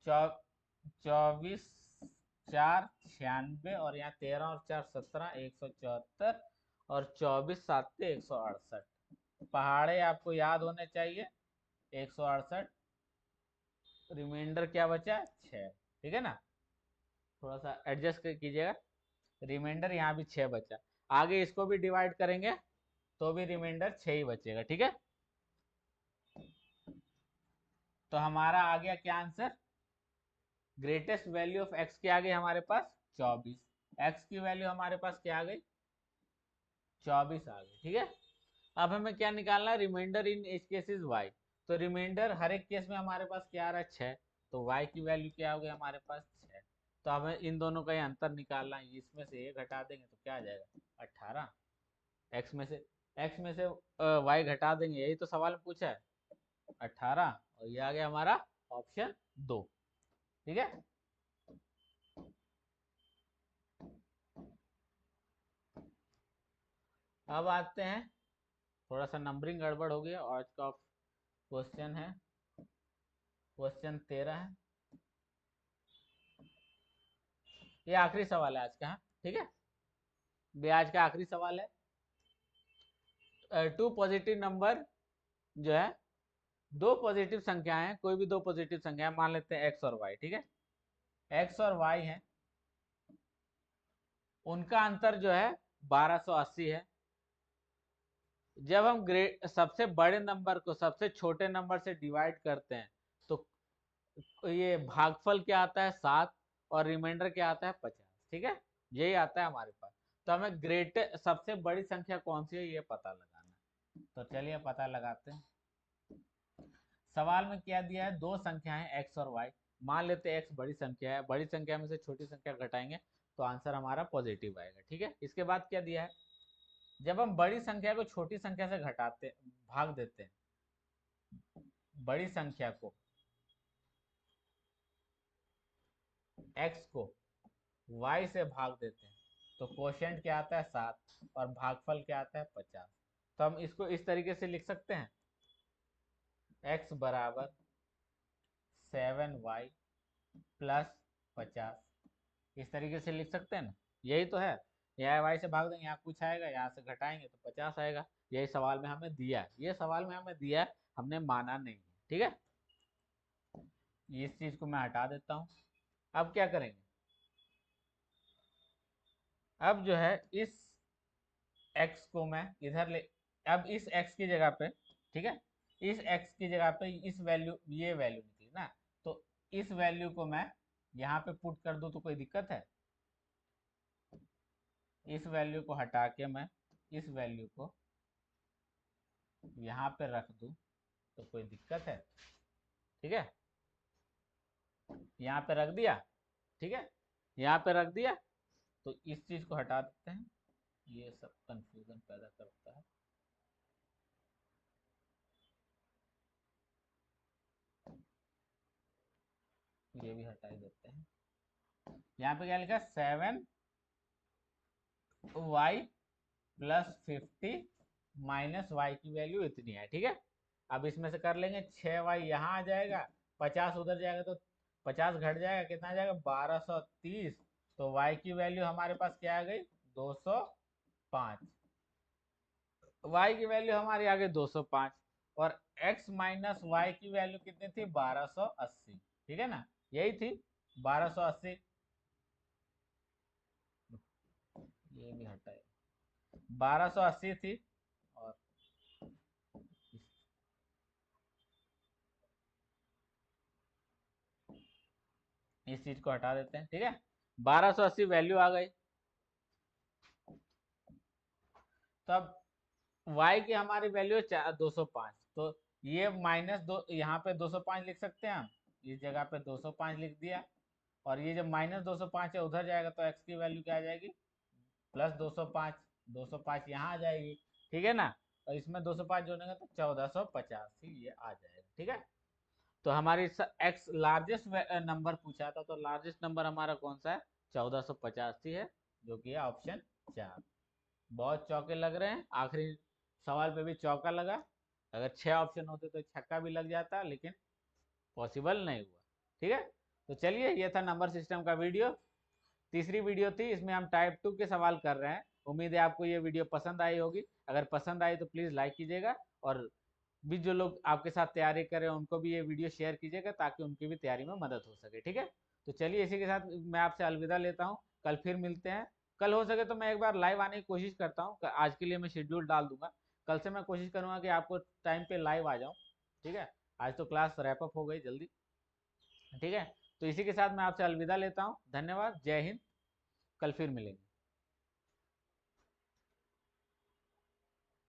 24 4 96, और यहाँ 13 और 4 17, 174, और 24 7 168। पहाड़े आपको याद होने चाहिए, 168, रिमाइंडर क्या बचा, 6। ठीक है ना, थोड़ा सा एडजस्ट कीजिएगा, रिमाइंडर यहाँ भी 6 बचा। आगे इसको भी डिवाइड करेंगे तो भी रिमाइंडर 6 ही बचेगा। ठीक है, तो हमारा आ गया क्या answer, greatest value of x की आ गई हमारे पास 24, x की वैल्यू हमारे पास क्या आ गई, 24 आ गई। ठीक है, अब हमें क्या निकालना है, reminder in each cases y। तो रिमाइंडर हर एक केस में हमारे पास क्या आ रहा है, 6, तो y की वैल्यू क्या हो गई हमारे पास 6। तो हमें इन दोनों का ही अंतर निकालना है, इसमें से ये घटा देंगे तो क्या आ जाएगा 18, x में से y घटा देंगे, यही तो सवाल में पूछा है, 18, और ये आ गया हमारा ऑप्शन 2। ठीक है, अब आते हैं थोड़ा सा नंबरिंग गड़बड़ हो गया। आज का क्वेश्चन है क्वेश्चन 13 है, ये आखिरी सवाल है आज का। हाँ, ठीक है, ये आज का आखिरी सवाल है। टू पॉजिटिव नंबर जो है, दो पॉजिटिव संख्या है, कोई भी दो पॉजिटिव संख्या मान लेते हैं एक्स और वाई, ठीक है, एक्स और वाई है, उनका अंतर जो है 1280 है। जब हम सबसे बड़े नंबर को सबसे छोटे नंबर से डिवाइड करते हैं तो ये भागफल क्या आता है 7 और रिमाइंडर क्या आता है 50, ठीक है, यही आता है हमारे पास। तो हमें सबसे बड़ी संख्या कौन सी है ये पता लगाना है। तो चलिए पता लगाते हैं। सवाल में क्या दिया है, दो संख्या है एक्स और वाई, मान लेते हैं एक्स बड़ी संख्या है, बड़ी संख्या में से छोटी संख्या घटाएंगे तो आंसर हमारा पॉजिटिव आएगा, ठीक है। इसके बाद क्या दिया है, जब हम बड़ी संख्या को छोटी संख्या से घटाते भाग देते हैं, बड़ी संख्या को x को y से भाग देते हैं तो कोशेंट क्या आता है 7 और भागफल क्या आता है 50। तो हम इसको इस तरीके से लिख सकते हैं, x बराबर 7y प्लस 50, इस तरीके से लिख सकते हैं ना, यही तो है। यहाँ y से भाग देंगे, यहाँ कुछ आएगा, यहाँ से घटाएंगे तो 50 आएगा। यही सवाल में हमें दिया है, ये सवाल में हमें दिया है, हमने माना नहीं है, ठीक है। इस चीज को मैं हटा देता हूँ। अब क्या करेंगे, अब जो है इस x को मैं इधर ले, अब इस x की जगह पे, ठीक है, इस x की जगह पे इस वैल्यू, ये वैल्यू निकली ना, तो इस वैल्यू को मैं यहाँ पे पुट कर दूं तो कोई दिक्कत है, इस वैल्यू को हटा के मैं इस वैल्यू को यहाँ पे रख दूं तो कोई दिक्कत है, ठीक है, यहाँ पे रख दिया, ठीक है, यहाँ पे रख दिया, तो इस चीज को हटा देते हैं, ये सब कंफ्यूजन पैदा करता है। ये भी हटा ही देते हैं। यहाँ पे क्या लिखा, 7y प्लस 50 माइनस वाई की वैल्यू इतनी है, ठीक है। अब इसमें से कर लेंगे, 6y यहाँ आ जाएगा, 50 उधर जाएगा तो 50 घट जाएगा, कितना आ जाएगा 1230। तो y की वैल्यू हमारे पास क्या आ गई 205, y की वैल्यू हमारी आ गई 205, और x माइनस वाई की वैल्यू कितनी थी 1280, ठीक है ना, यही थी 1280। ये भी हटाए, 1280 थी, और इस चीज को हटा देते हैं, ठीक है, 1280 वैल्यू आ गई। तो अब y की हमारी वैल्यू है 205, तो ये माइनस दो, यहाँ पे 205 लिख सकते हैं हम, इस जगह पे 205 लिख दिया, और ये जब माइनस 205 है उधर जाएगा तो x की वैल्यू क्या आ जाएगी प्लस 205, 205 यहाँ आ जाएगी, ठीक है ना, और इसमें 205 जोड़ेंगे तो 1450 ये आ जाएगा, ठीक है। तो हमारी एक्स लार्जेस्ट नंबर पूछा था, तो लार्जेस्ट नंबर हमारा कौन सा है 1485 है, जो कि है ऑप्शन 4। बहुत चौके लग रहे हैं, आखिरी सवाल पे भी चौका लगा, अगर 6 ऑप्शन होते तो छक्का भी लग जाता, लेकिन पॉसिबल नहीं हुआ, ठीक है। तो चलिए, ये था नंबर सिस्टम का वीडियो, तीसरी वीडियो थी, इसमें हम टाइप 2 के सवाल कर रहे हैं। उम्मीद है आपको ये वीडियो पसंद आई होगी, अगर पसंद आई तो प्लीज़ लाइक कीजिएगा, और भी जो लोग आपके साथ तैयारी कर रहे हैं उनको भी ये वीडियो शेयर कीजिएगा ताकि उनकी भी तैयारी में मदद हो सके, ठीक है। तो चलिए, इसी के साथ मैं आपसे अलविदा लेता हूँ, कल फिर मिलते हैं। कल हो सके तो मैं एक बार लाइव आने की कोशिश करता हूँ, आज के लिए मैं शेड्यूल डाल दूंगा, कल से मैं कोशिश करूंगा कि आपको टाइम पे लाइव आ जाऊँ, ठीक है। आज तो क्लास रैपअप हो गई जल्दी, ठीक है। तो इसी के साथ मैं आपसे अलविदा लेता हूँ, धन्यवाद, जय हिंद, कल फिर मिलेंगे।